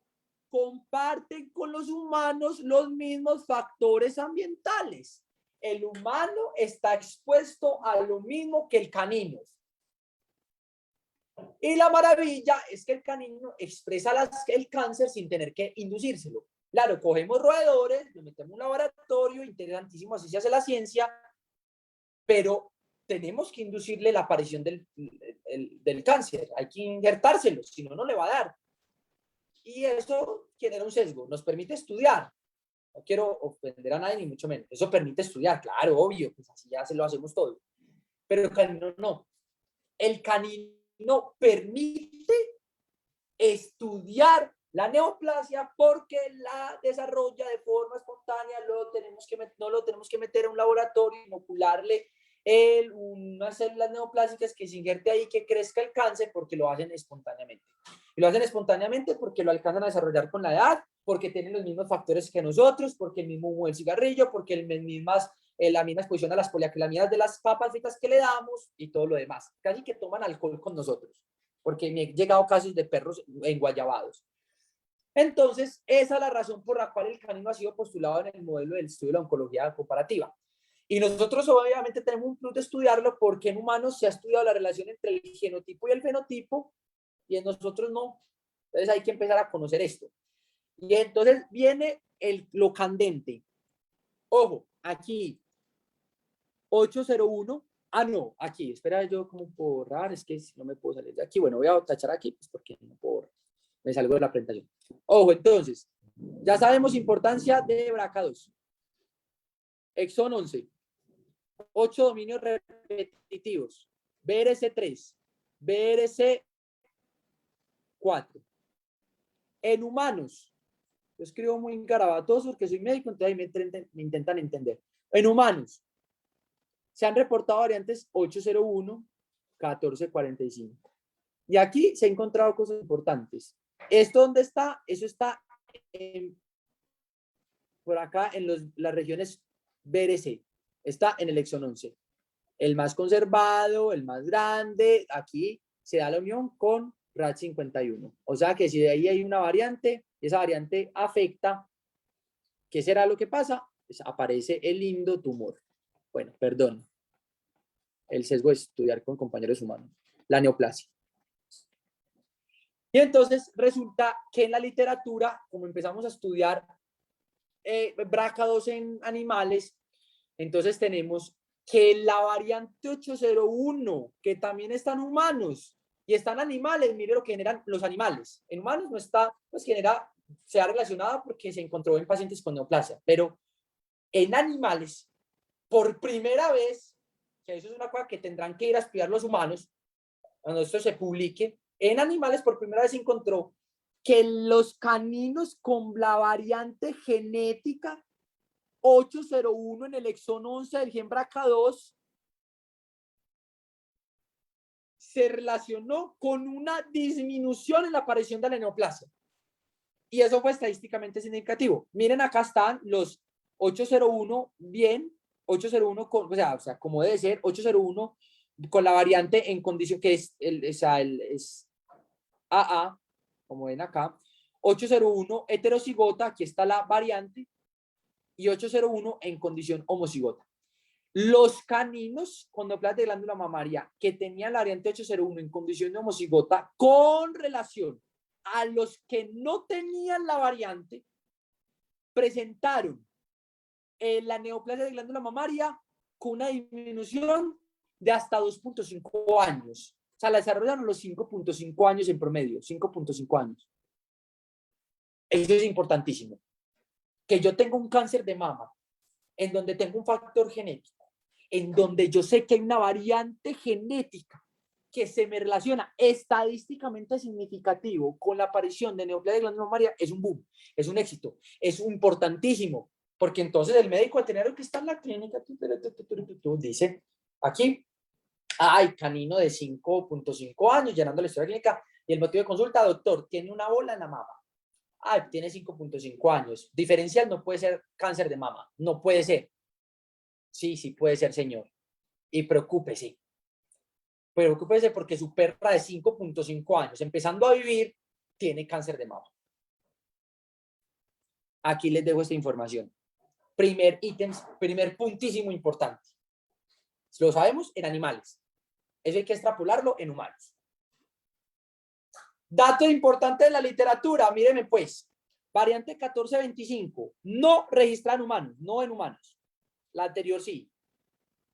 comparten con los humanos los mismos factores ambientales. El humano está expuesto a lo mismo que el canino. Y la maravilla es que el canino expresa el cáncer sin tener que inducírselo. Claro, cogemos roedores, lo metemos en un laboratorio, interesantísimo, así se hace la ciencia, pero tenemos que inducirle la aparición del cáncer. Hay que injertárselo, si no, no le va a dar. Y eso genera un sesgo, nos permite estudiar. No quiero ofender a nadie, ni mucho menos. Eso permite estudiar, claro, obvio, pues así ya se lo hacemos todo. Pero el canino no. El canino permite estudiar la neoplasia porque la desarrolla de forma espontánea, no lo tenemos que meter a un laboratorio, inocularle unas células neoplásicas que se injerte ahí que crezca el cáncer porque lo hacen espontáneamente. Y lo hacen espontáneamente porque lo alcanzan a desarrollar con la edad, porque tienen los mismos factores que nosotros, porque el mismo humo del cigarrillo, porque la misma exposición a las poliacrilamidas de las papas fritas que le damos y todo lo demás. Casi que toman alcohol con nosotros, porque me han llegado casos de perros enguayabados. Entonces, esa es la razón por la cual el canino ha sido postulado en el modelo del estudio de la oncología comparativa. Y nosotros obviamente tenemos un plus de estudiarlo porque en humanos se ha estudiado la relación entre el genotipo y el fenotipo y en nosotros no. Entonces hay que empezar a conocer esto. Y entonces viene lo candente. Ojo, aquí 801. Ah, no, aquí, espera, yo como puedo borrar, es que no me puedo salir de aquí. Bueno, voy a tachar aquí, pues porque no puedo borrar. Me salgo de la presentación. Ojo, entonces, ya sabemos importancia de BRCA2. Exón 11. 8 dominios repetitivos. BRC3. BRC4. En humanos, yo escribo muy garabatoso porque soy médico, entonces me intentan entender. En humanos, se han reportado variantes 801, 1445. Y aquí se han encontrado cosas importantes. ¿Esto dónde está? Eso está por acá en las regiones BRC. Está en el exón 11. El más conservado, el más grande. Aquí se da la unión con RAD51. O sea que si de ahí hay una variante, esa variante afecta, ¿qué será lo que pasa? Pues aparece el lindo tumor. Bueno, perdón. El sesgo de estudiar con compañeros humanos. La neoplasia. Y entonces resulta que en la literatura, como empezamos a estudiar BRCA2 en animales, entonces tenemos que la variante 801, que también están humanos y están animales, mire lo que generan los animales. En humanos no está, pues se ha relacionado porque se encontró en pacientes con neoplasia, pero en animales, por primera vez, que eso es una cosa que tendrán que ir a estudiar los humanos, cuando esto se publique, en animales por primera vez se encontró que los caninos con la variante genética 801 en el exón 11 del gen BRCA2 se relacionó con una disminución en la aparición de la neoplasia. Y eso fue estadísticamente significativo. Miren, acá están los 801 bien, 801 con, o sea, como debe ser, 801 con la variante en condición que es es AA, como ven acá, 801 heterocigota, aquí está la variante, y 801 en condición homocigota. Los caninos con neoplasia de glándula mamaria que tenían la variante 801 en condición de homocigota con relación a los que no tenían la variante, presentaron la neoplasia de glándula mamaria con una disminución de hasta 2.5 años. O sea, la desarrollaron los 5.5 años en promedio, 5.5 años. Eso es importantísimo. Que yo tengo un cáncer de mama, en donde tengo un factor genético, en donde yo sé que hay una variante genética que se me relaciona estadísticamente significativo con la aparición de neoplasia de glándula mamaria, es un boom, es un éxito, es importantísimo, porque entonces el médico al tener que está en la clínica, dice, aquí, hay canino de 5.5 años llenando la historia clínica y el motivo de consulta, doctor, tiene una bola en la mama. Tiene 5.5 años. Diferencial no puede ser cáncer de mama. No puede ser. Sí, sí puede ser, señor. Y preocúpese. Preocúpese porque su perra de 5.5 años, empezando a vivir, tiene cáncer de mama. Aquí les dejo esta información. Primer ítem, primer puntísimo importante. Lo sabemos en animales. Eso hay que extrapolarlo en humanos. Dato importante de la literatura, míreme pues, variante 1425, no registrada en humanos, no en humanos. La anterior sí,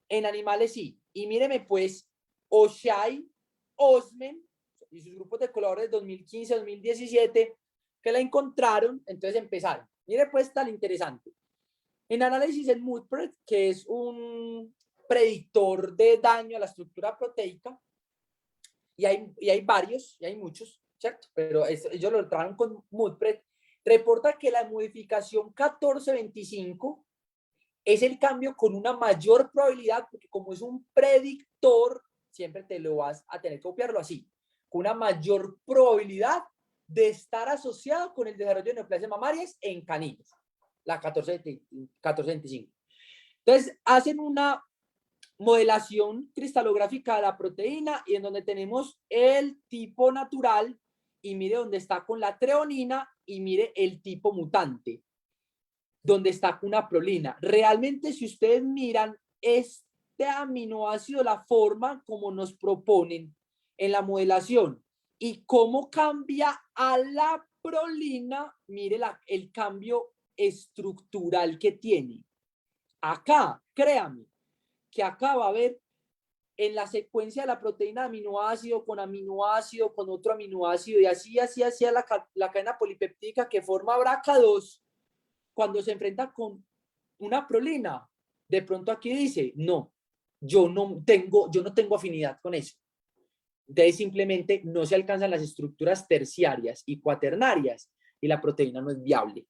en animales sí. Y míreme pues, Oshai, Osmen y sus grupos de colores 2015-2017 que la encontraron, entonces empezaron. Mire pues tan interesante. En análisis en Moodpred, que es un predictor de daño a la estructura proteica, y hay varios, y hay muchos, ¿cierto? Pero ellos lo trabajan con Moodpred, reporta que la modificación 1425 es el cambio con una mayor probabilidad, porque como es un predictor, siempre te lo vas a tener que copiarlo así, con una mayor probabilidad de estar asociado con el desarrollo de neoplasias mamarias en caninos, la 1425. Entonces, hacen una modelación cristalográfica de la proteína y en donde tenemos el tipo natural y mire dónde está con la treonina y mire el tipo mutante donde está con una prolina. Realmente, si ustedes miran este aminoácido, la forma como nos proponen en la modelación y cómo cambia a la prolina, mire el cambio estructural que tiene. Acá, créame, que acá va a haber en la secuencia de la proteína de aminoácido, con otro aminoácido, y así la cadena polipeptídica que forma BRCA2, cuando se enfrenta con una prolina, de pronto aquí dice, no, yo no tengo afinidad con eso. Entonces simplemente no se alcanzan las estructuras terciarias y cuaternarias y la proteína no es viable.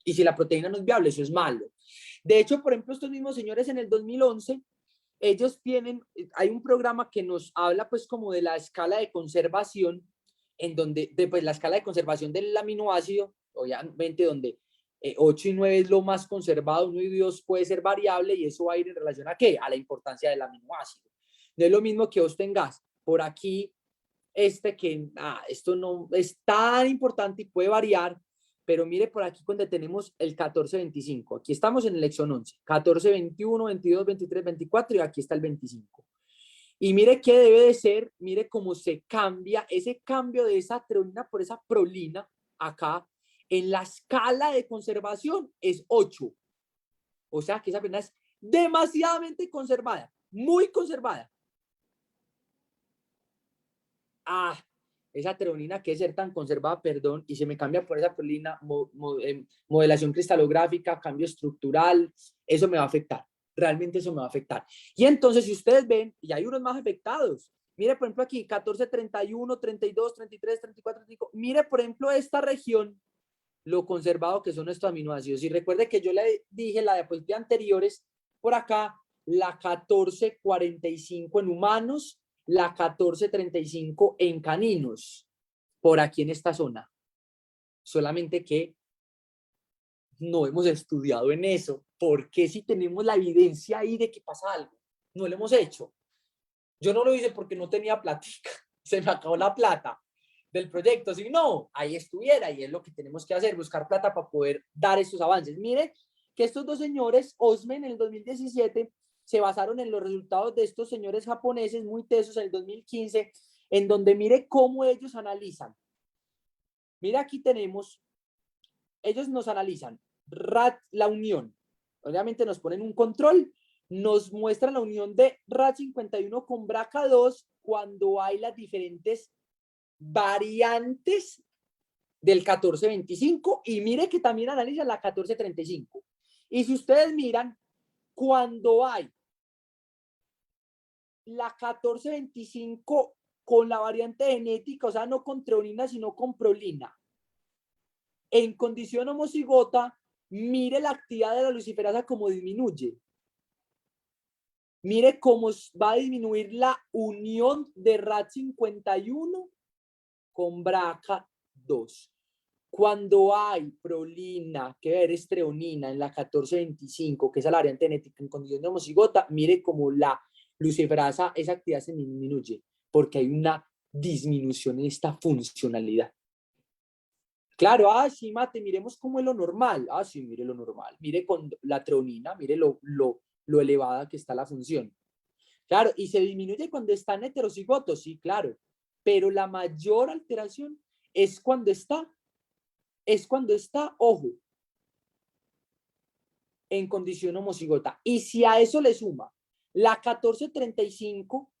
Y si la proteína no es viable, eso es malo. De hecho, por ejemplo, estos mismos señores en el 2011, ellos hay un programa que nos habla pues como de la escala de conservación, en donde, pues la escala de conservación del aminoácido, obviamente donde 8 y 9 es lo más conservado, 1 y 2 puede ser variable y eso va a ir en relación a ¿qué? A la importancia del aminoácido. No es lo mismo que vos tengas por aquí esto no es tan importante y puede variar, pero mire por aquí cuando tenemos el 1425. Aquí estamos en el exón 11. 14, 21, 22, 23, 24 y aquí está el 25. Y mire qué debe de ser, mire cómo se cambia ese cambio de esa treonina por esa prolina acá. En la escala de conservación es 8. O sea que esa prolina es demasiadamente conservada, muy conservada. Esa treonina que es ser tan conservada, perdón, y se me cambia por esa prolina, modelación cristalográfica, cambio estructural, eso me va a afectar. Realmente eso me va a afectar. Y entonces, si ustedes ven, y hay unos más afectados, mire, por ejemplo, aquí 14, 31, 32, 33, 34, 35. Mire, por ejemplo, esta región, lo conservado que son estos aminoácidos. Y recuerde que yo le dije en la diapositiva anteriores, por acá, la 1445 en humanos, la 1435 en caninos, por aquí en esta zona. Solamente que no hemos estudiado en eso. ¿Por qué si tenemos la evidencia ahí de que pasa algo? No lo hemos hecho. Yo no lo hice porque no tenía platica. Se me acabó la plata del proyecto. Si no, ahí estuviera y es lo que tenemos que hacer, buscar plata para poder dar estos avances. Mire que estos dos señores, Osmen en el 2017, se basaron en los resultados de estos señores japoneses muy tesos en el 2015, en donde mire cómo ellos analizan. Mira, aquí tenemos, ellos nos analizan la unión. Obviamente nos ponen un control, nos muestran la unión de RAD51 con BRCA2 cuando hay las diferentes variantes del 1425 y mire que también analizan la 1435. Y si ustedes miran, cuando hay la 1425 con la variante genética, o sea, no con treonina, sino con prolina, en condición homocigota, mire la actividad de la luciferasa como disminuye. Mire cómo va a disminuir la unión de RAD51 con BRCA2. Cuando hay prolina, que es treonina en la 1425, que es la variante genética en condición de homocigota, mire cómo la luciferasa, esa actividad se disminuye, porque hay una disminución en esta funcionalidad. Claro, sí, mate, miremos cómo es lo normal. Sí, mire lo normal. Mire con la treonina, mire lo elevada que está la función. Claro, y se disminuye cuando están heterocigotos, sí, claro. Pero la mayor alteración es cuando está, ojo, en condición homocigota. Y si a eso le suma la 1435,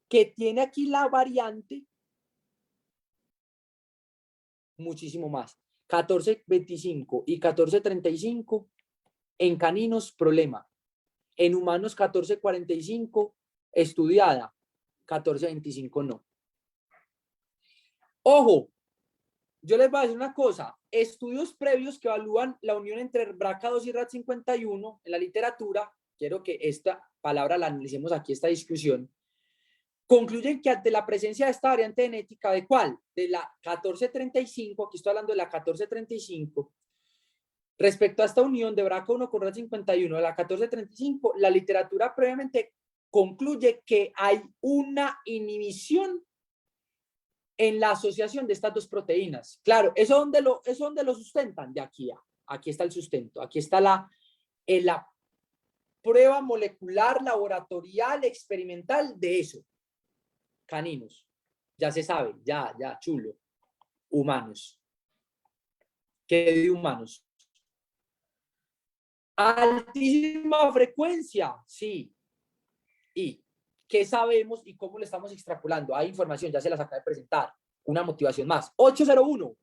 que tiene aquí la variante, muchísimo más. 1425 y 1435, en caninos, problema. En humanos, 1445, estudiada. 1425, no. Ojo, yo les voy a decir una cosa. Estudios previos que evalúan la unión entre BRCA2 y RAD51 en la literatura, quiero que esta palabra la analicemos aquí, esta discusión, concluyen que ante la presencia de esta variante genética, ¿de cuál? De la 1435, aquí estoy hablando de la 1435, respecto a esta unión de BRCA1 con RAD51 de la 1435, la literatura previamente concluye que hay una inhibición en la asociación de estas dos proteínas. Claro, ¿eso dónde lo sustentan? De aquí está el sustento, aquí está la prueba molecular, laboratorial, experimental de eso. Caninos, ya se sabe, ya, chulo. Humanos. ¿Qué de humanos? Altísima frecuencia, sí. ¿Y qué sabemos y cómo le estamos extrapolando? Hay información, ya se las acaba de presentar. Una motivación más. 801.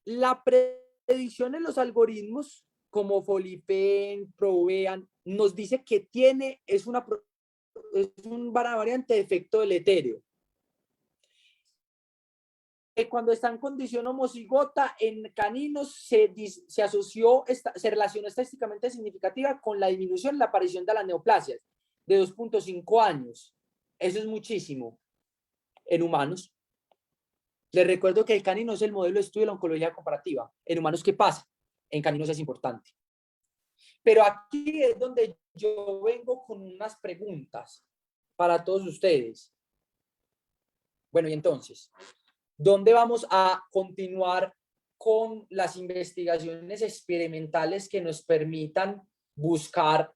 La predicción en los algoritmos como Folipen, Provean, nos dice que es una variante de efecto deletérea. Cuando está en condición homocigota en caninos se relacionó estadísticamente significativa con la disminución en la aparición de las neoplasias de 2.5 años. Eso es muchísimo. En humanos, les recuerdo que el canino es el modelo de estudio de la oncología comparativa. En humanos, ¿qué pasa? En caninos es importante. Pero aquí es donde yo vengo con unas preguntas para todos ustedes. Bueno, y entonces, ¿dónde vamos a continuar con las investigaciones experimentales que nos permitan buscar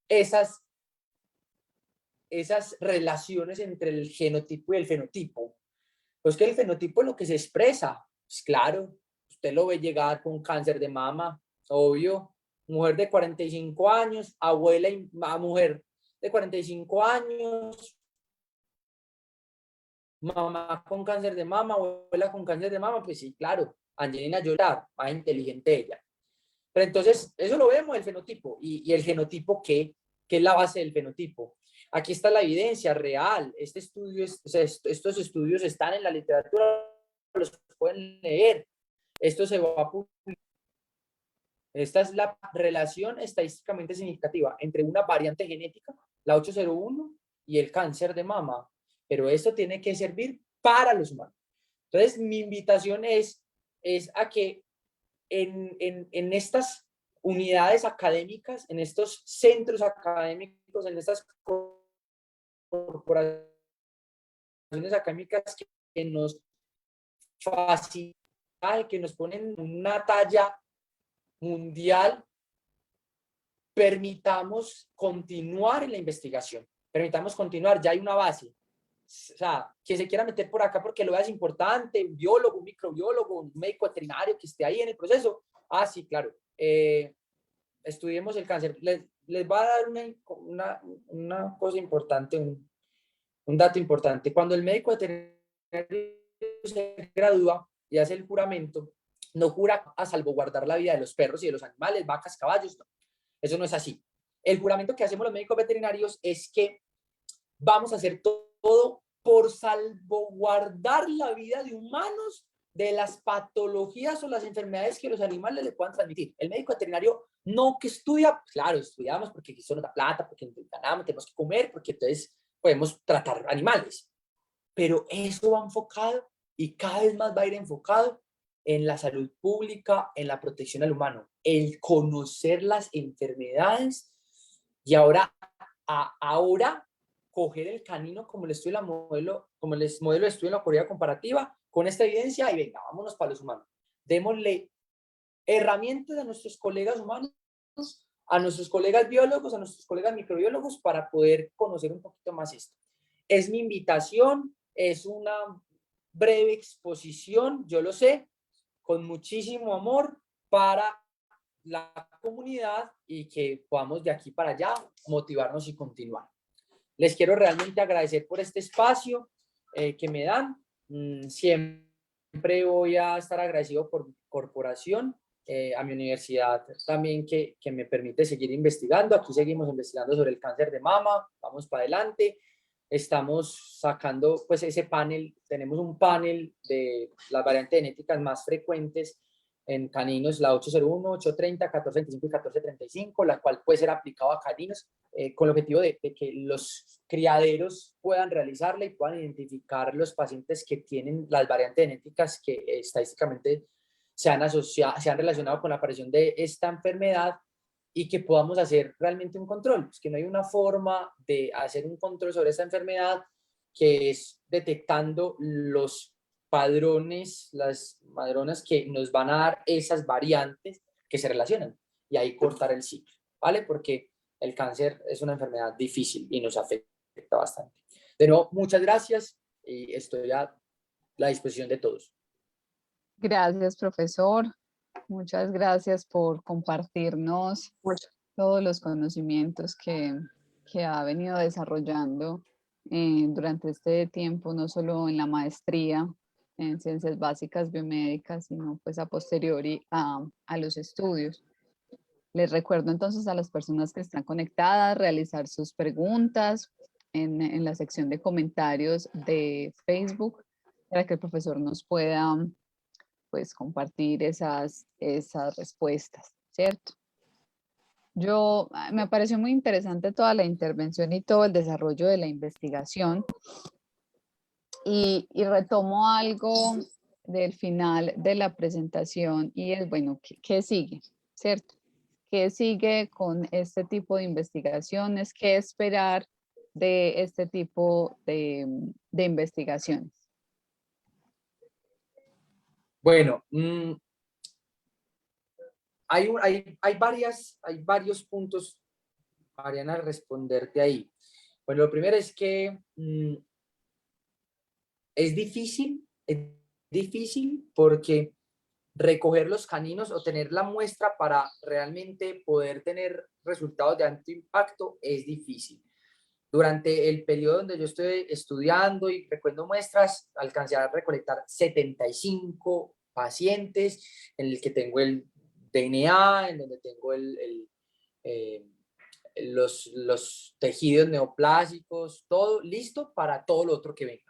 esas relaciones entre el genotipo y el fenotipo? Pues que el fenotipo es lo que se expresa. Pues claro, usted lo ve llegar con cáncer de mama, obvio. Mujer de 45 años, abuela y mujer de 45 años, mamá con cáncer de mama, abuela con cáncer de mama, pues sí, claro, Angelina Jolie, más inteligente ella. Pero entonces, eso lo vemos, el fenotipo. ¿Y el genotipo qué? ¿Qué es la base del fenotipo? Aquí está la evidencia real. Estos estudios están en la literatura, los pueden leer. Esto se va a publicar. Esta es la relación estadísticamente significativa entre una variante genética, la 801, y el cáncer de mama. Pero esto tiene que servir para los humanos. Entonces, mi invitación es a que en estas unidades académicas, en estos centros académicos, en estas corporaciones académicas que nos facilitan, que nos ponen una talla mundial, permitamos continuar en la investigación, permitamos continuar, ya hay una base. O sea, que se quiera meter por acá porque lo veas importante, un biólogo, un microbiólogo, un médico veterinario que esté ahí en el proceso. Ah, sí, claro. Estudiemos el cáncer. Les va a dar una cosa importante, un dato importante. Cuando el médico veterinario se gradúa y hace el juramento, no jura a salvaguardar la vida de los perros y de los animales, vacas, caballos, no. Eso no es así. El juramento que hacemos los médicos veterinarios es que vamos a hacer todo por salvaguardar la vida de humanos de las patologías o las enfermedades que los animales le puedan transmitir. El médico veterinario no que estudia, claro, estudiamos porque eso nos da plata, porque ganamos, tenemos que comer, porque entonces podemos tratar animales. Pero eso va enfocado y cada vez más va a ir enfocado en la salud pública, en la protección al humano, el conocer las enfermedades y ahora coger el canino como el modelo de estudio en la oncología comparativa con esta evidencia y venga, vámonos para los humanos. Démosle herramientas a nuestros colegas humanos, a nuestros colegas biólogos, a nuestros colegas microbiólogos para poder conocer un poquito más esto. Es mi invitación, es una breve exposición, yo lo sé, con muchísimo amor para la comunidad y que podamos de aquí para allá motivarnos y continuar. Les quiero realmente agradecer por este espacio que me dan. Siempre voy a estar agradecido por mi corporación, a mi universidad también que me permite seguir investigando. Aquí seguimos investigando sobre el cáncer de mama, vamos para adelante. Estamos sacando pues ese panel, tenemos un panel de las variantes genéticas más frecuentes en caninos, la 801, 830, 1425 y 1435, la cual puede ser aplicado a caninos con el objetivo de que los criaderos puedan realizarla y puedan identificar los pacientes que tienen las variantes genéticas que estadísticamente se han relacionado con la aparición de esta enfermedad y que podamos hacer realmente un control. Pues que no hay una forma de hacer un control sobre esta enfermedad que es detectando los padrones, las madronas que nos van a dar esas variantes que se relacionan y ahí cortar el ciclo, ¿vale? Porque el cáncer es una enfermedad difícil y nos afecta bastante. De nuevo, muchas gracias y estoy a la disposición de todos. Gracias, profesor. Muchas gracias por compartirnos todos los conocimientos que ha venido desarrollando durante este tiempo, no solo en la maestría en ciencias básicas biomédicas, sino pues a posteriori a los estudios. Les recuerdo entonces a las personas que están conectadas realizar sus preguntas en la sección de comentarios de Facebook para que el profesor nos pueda pues compartir esas respuestas, ¿cierto? Me pareció muy interesante toda la intervención y todo el desarrollo de la investigación y retomo algo del final de la presentación y es, bueno, ¿qué sigue? ¿Cierto? ¿Qué sigue con este tipo de investigaciones? ¿Qué esperar de este tipo de investigaciones? Bueno, hay varios puntos, Mariana, al responderte ahí. Bueno, lo primero es que es difícil porque recoger los caninos o tener la muestra para realmente poder tener resultados de alto impacto es difícil. Durante el periodo donde yo estoy estudiando y recogiendo muestras, alcancé a recolectar 75 pacientes en el que tengo el DNA, en donde tengo eh, los tejidos neoplásicos, todo listo para todo lo otro que venga.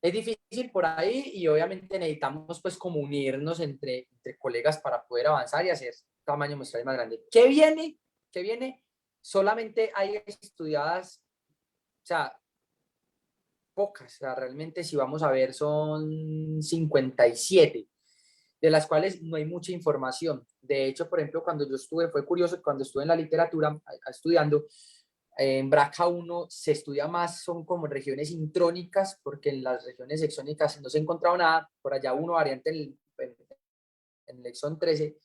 Es difícil por ahí y obviamente necesitamos pues como unirnos entre colegas para poder avanzar y hacer tamaño muestral más grande. ¿Qué viene? ¿Qué viene? Solamente hay estudiadas, o sea, pocas, o sea, realmente si vamos a ver son 57, de las cuales no hay mucha información. De hecho, por ejemplo, cuando yo estuve, fue curioso, cuando estuve en la literatura estudiando, en BRCA1 se estudia más, son como regiones intrónicas, porque en las regiones exónicas no se ha encontrado nada, por allá uno variante en el exón 13,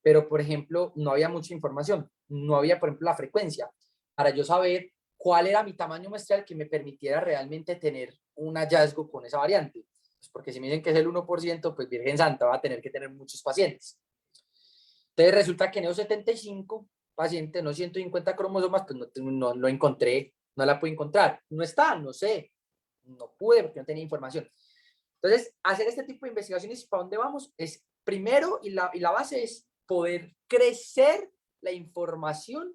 pero por ejemplo no había mucha información, no había por ejemplo la frecuencia, para yo saber cuál era mi tamaño muestral que me permitiera realmente tener un hallazgo con esa variante, pues porque si me dicen que es el 1%, pues Virgen Santa va a tener que tener muchos pacientes. Entonces resulta que en esos 75 pacientes, no 150 cromosomas, pues no lo encontré, no la pude encontrar. No está, no sé, no pude porque no tenía información. Entonces, hacer este tipo de investigaciones, ¿para dónde vamos? Es primero, y la base es poder crecer la información,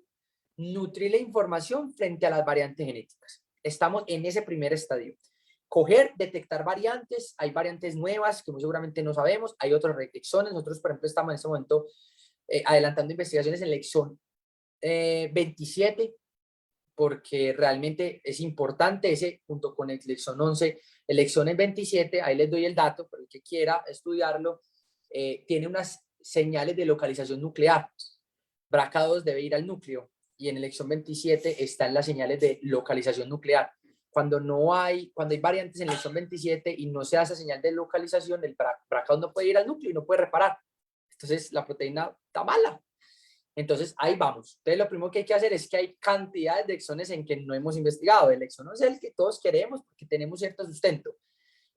nutrir la información frente a las variantes genéticas. Estamos en ese primer estadio. Coger, detectar variantes, hay variantes nuevas que muy seguramente no sabemos, hay otros exones, nosotros por ejemplo estamos en este momento adelantando investigaciones en el exón 27, porque realmente es importante ese, junto con el exón 11, el exón 27, ahí les doy el dato, para el que quiera estudiarlo, tiene unas señales de localización nuclear. BRCA2 debe ir al núcleo y en el exón 27 están las señales de localización nuclear. Cuando hay variantes en el exón 27 y no se hace señal de localización, el BRCA2 no puede ir al núcleo y no puede reparar. Entonces la proteína está mala. Entonces ahí vamos. Entonces lo primero que hay que hacer es que hay cantidades de exones en que no hemos investigado. El exón es el que todos queremos porque tenemos cierto sustento.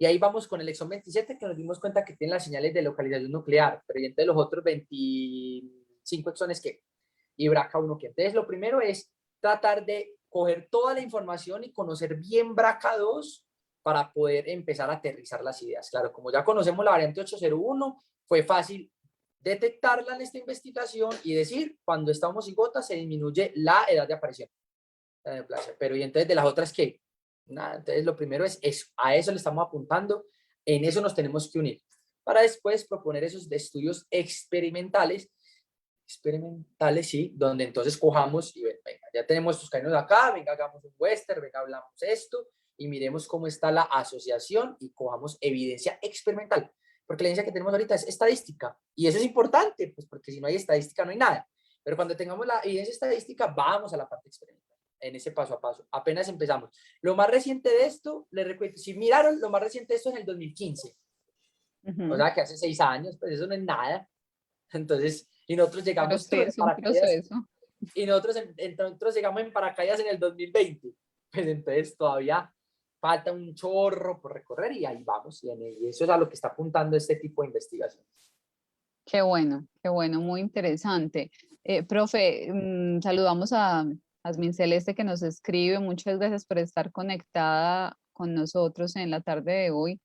Y ahí vamos con el exón 27, que nos dimos cuenta que tiene las señales de localización nuclear, pero y entonces los otros 25 exones, ¿qué? Y BRCA1, ¿qué? Entonces lo primero es tratar de coger toda la información y conocer bien BRCA2 para poder empezar a aterrizar las ideas. Claro, como ya conocemos la variante 801, fue fácil detectarla en esta investigación y decir, cuando está homocigota se disminuye la edad de aparición. Pero y entonces de las otras, ¿qué? Nada, entonces lo primero es eso, a eso le estamos apuntando, en eso nos tenemos que unir, para después proponer esos estudios experimentales, sí, donde entonces cojamos y venga, ya tenemos estos caninos acá, venga, hagamos un western, venga, hablamos esto, y miremos cómo está la asociación y cojamos evidencia experimental, porque la evidencia que tenemos ahorita es estadística, y eso es importante, pues porque si no hay estadística no hay nada, pero cuando tengamos la evidencia estadística, vamos a la parte experimental en ese paso a paso. Apenas empezamos. Lo más reciente de esto, les recuerdo, si miraron, lo más reciente de esto es en el 2015. O sea, que hace 6 años, pues eso no es nada. Entonces, y nosotros Pero llegamos sí en es un paracaídas, proceso. y nosotros llegamos en paracaídas en el 2020. Pues entonces todavía falta un chorro por recorrer y ahí vamos. Y eso es a lo que está apuntando este tipo de investigación. Qué bueno, muy interesante. Profe, saludamos a Asmin Celeste que nos escribe. Muchas gracias por estar conectada con nosotros en la tarde de hoy.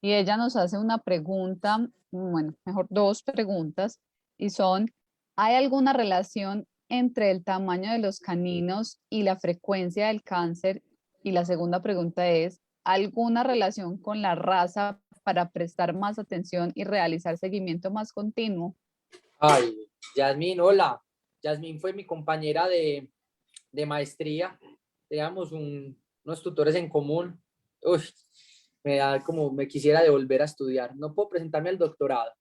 Y ella nos hace una pregunta, bueno, mejor dos preguntas, y son, ¿hay alguna relación entre el tamaño de los caninos y la frecuencia del cáncer? Y la segunda pregunta es, ¿alguna relación con la raza para prestar más atención y realizar seguimiento más continuo? Ay, Yasmín, hola. Yasmín fue mi compañera de maestría. Teníamos unos tutores en común. Uy, me da como me quisiera devolver a estudiar. No puedo presentarme al doctorado.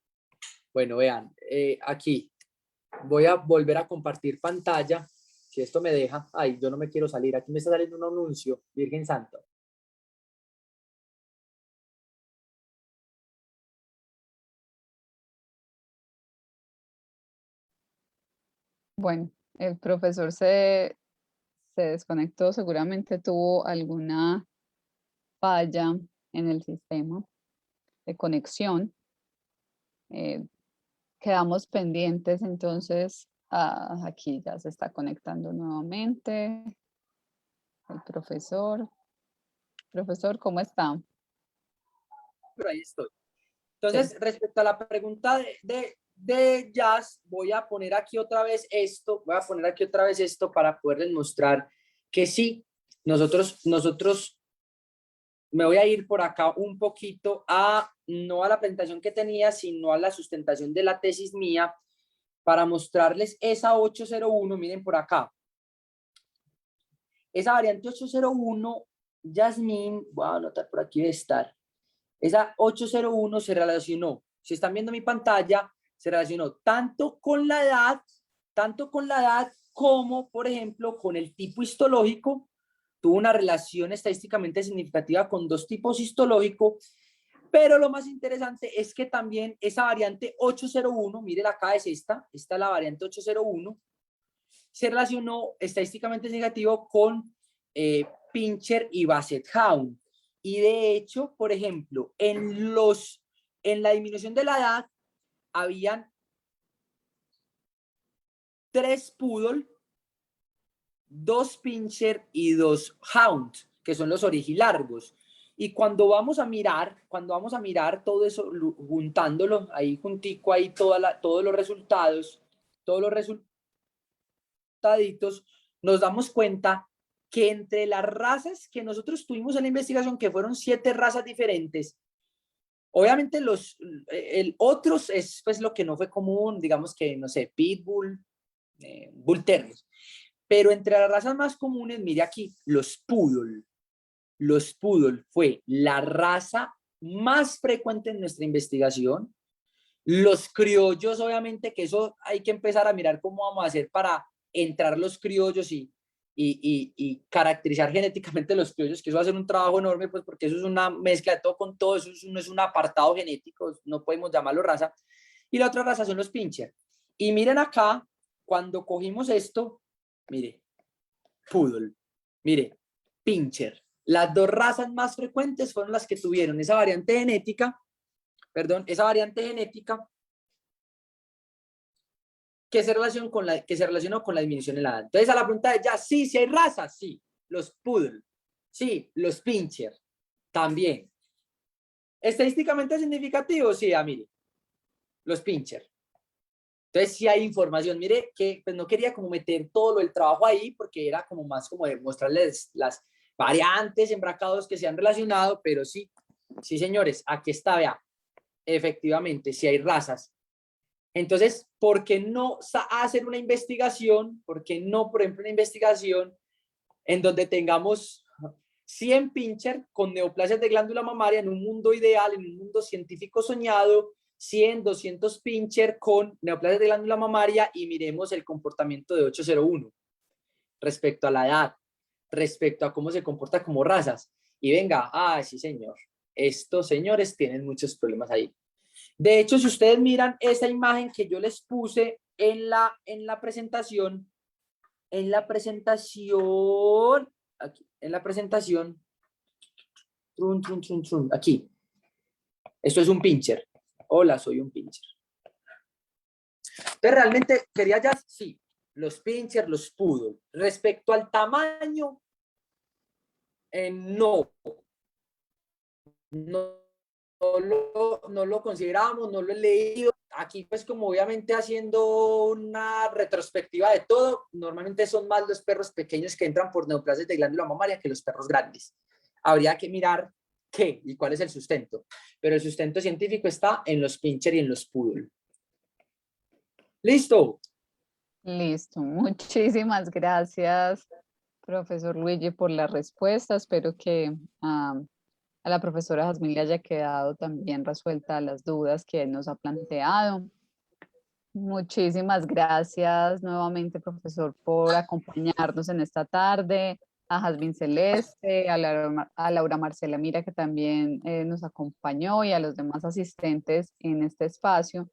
Bueno, vean, aquí voy a volver a compartir pantalla. Si esto me deja. Ay, yo no me quiero salir. Aquí me está saliendo un anuncio. Virgen Santa. Bueno, el profesor se desconectó, seguramente tuvo alguna falla en el sistema de conexión. Eh, Quedamos pendientes, entonces aquí ya se está conectando nuevamente el profesor. Profesor, ¿cómo está? Pero ahí estoy. Sí. Entonces, respecto a la pregunta de Jazz, voy a poner aquí otra vez esto. Voy a poner aquí otra vez esto para poderles mostrar que sí, nosotros me voy a ir por acá un poquito no a la presentación que tenía, sino a la sustentación de la tesis mía para mostrarles esa 801, miren por acá. Esa variante 801, Yasmín, voy a anotar por aquí de estar. Esa 801 se relacionó, si están viendo mi pantalla, se relacionó tanto con la edad como, por ejemplo, con el tipo histológico. Tuvo una relación estadísticamente significativa con 2 tipos histológicos, pero lo más interesante es que también esa variante 801, mire acá es esta es la variante 801, se relacionó estadísticamente negativo con Pincher y Basset Hound. Y de hecho, por ejemplo, en la disminución de la edad, habían 3 Poodle, 2 Pinscher y 2 Hound, que son los origilargos. Y cuando vamos a mirar todo eso, juntándolo ahí juntico, ahí todos los resultados, nos damos cuenta que entre las razas que nosotros tuvimos en la investigación, que fueron 7 razas diferentes, obviamente otros es pues lo que no fue común, digamos que, no sé, Pitbull, Bull Terrier. Pero entre las razas más comunes, mire aquí, los Poodle. Los Poodle fue la raza más frecuente en nuestra investigación. Los criollos, obviamente, que eso hay que empezar a mirar cómo vamos a hacer para entrar los criollos y caracterizar genéticamente los criollos, que eso va a ser un trabajo enorme, pues porque eso es una mezcla de todo con todo, eso no es un apartado genético, no podemos llamarlo raza. Y la otra raza son los pincher. Y miren acá, cuando cogimos esto, mire, poodle, mire, pincher, Las dos razas más frecuentes fueron las que tuvieron esa variante genética, que se relacionó con la disminución en la edad. Entonces, a la pregunta de ya, sí, sí hay razas, sí. Los poodle, sí. Los pincher, también. Estadísticamente significativo, sí, mire. Los pincher. Entonces, sí hay información. Mire que pues, no quería como meter todo el trabajo ahí porque era como más como de mostrarles las variantes, embracados que se han relacionado, pero sí, sí, señores, aquí está, vea. Efectivamente, sí hay razas. Entonces, ¿por qué no hacer una investigación? ¿Por qué no, por ejemplo, una investigación en donde tengamos 100 pincher con neoplasias de glándula mamaria en un mundo ideal, en un mundo científico soñado, 100, 200 pincher con neoplasias de glándula mamaria y miremos el comportamiento de 801 respecto a la edad, respecto a cómo se comporta como razas? Y venga, sí señor, estos señores tienen muchos problemas ahí. De hecho, si ustedes miran esa imagen que yo les puse en la presentación, aquí. Esto es un pincher. Hola, soy un pincher. Entonces, realmente quería ya, sí, los pincher, los poodle. Respecto al tamaño, no. No lo consideramos, no lo he leído. Aquí pues como obviamente haciendo una retrospectiva de todo, normalmente son más los perros pequeños que entran por neoplasias de glándula mamaria que los perros grandes. Habría que mirar qué y cuál es el sustento. Pero el sustento científico está en los pincher y en los poodle. ¿Listo? Listo. Muchísimas gracias, profesor Luigi, por la respuesta. Espero que a la profesora Jazmín le haya quedado también resuelta las dudas que él nos ha planteado. Muchísimas gracias nuevamente, profesor, por acompañarnos en esta tarde, a Jazmín Celeste, a Laura Marcela Mira, que también nos acompañó, y a los demás asistentes en este espacio.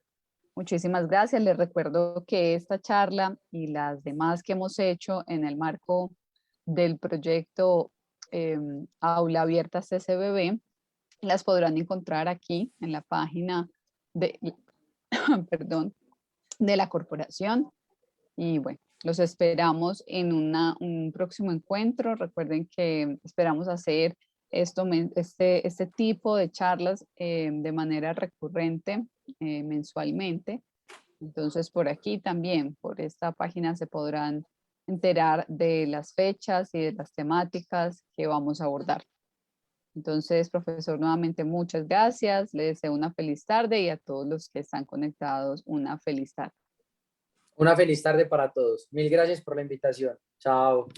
Muchísimas gracias. Les recuerdo que esta charla y las demás que hemos hecho en el marco del proyecto Aula Abierta CCBB las podrán encontrar aquí en la página de, perdón, de la corporación. Y bueno, los esperamos en un próximo encuentro. Recuerden que esperamos hacer este tipo de charlas de manera recurrente, mensualmente. Entonces, por aquí también, por esta página, se podrán enterar de las fechas y de las temáticas que vamos a abordar. Entonces, profesor, nuevamente muchas gracias. Les deseo una feliz tarde y a todos los que están conectados una feliz tarde. Una feliz tarde para todos. Mil gracias por la invitación. Chao.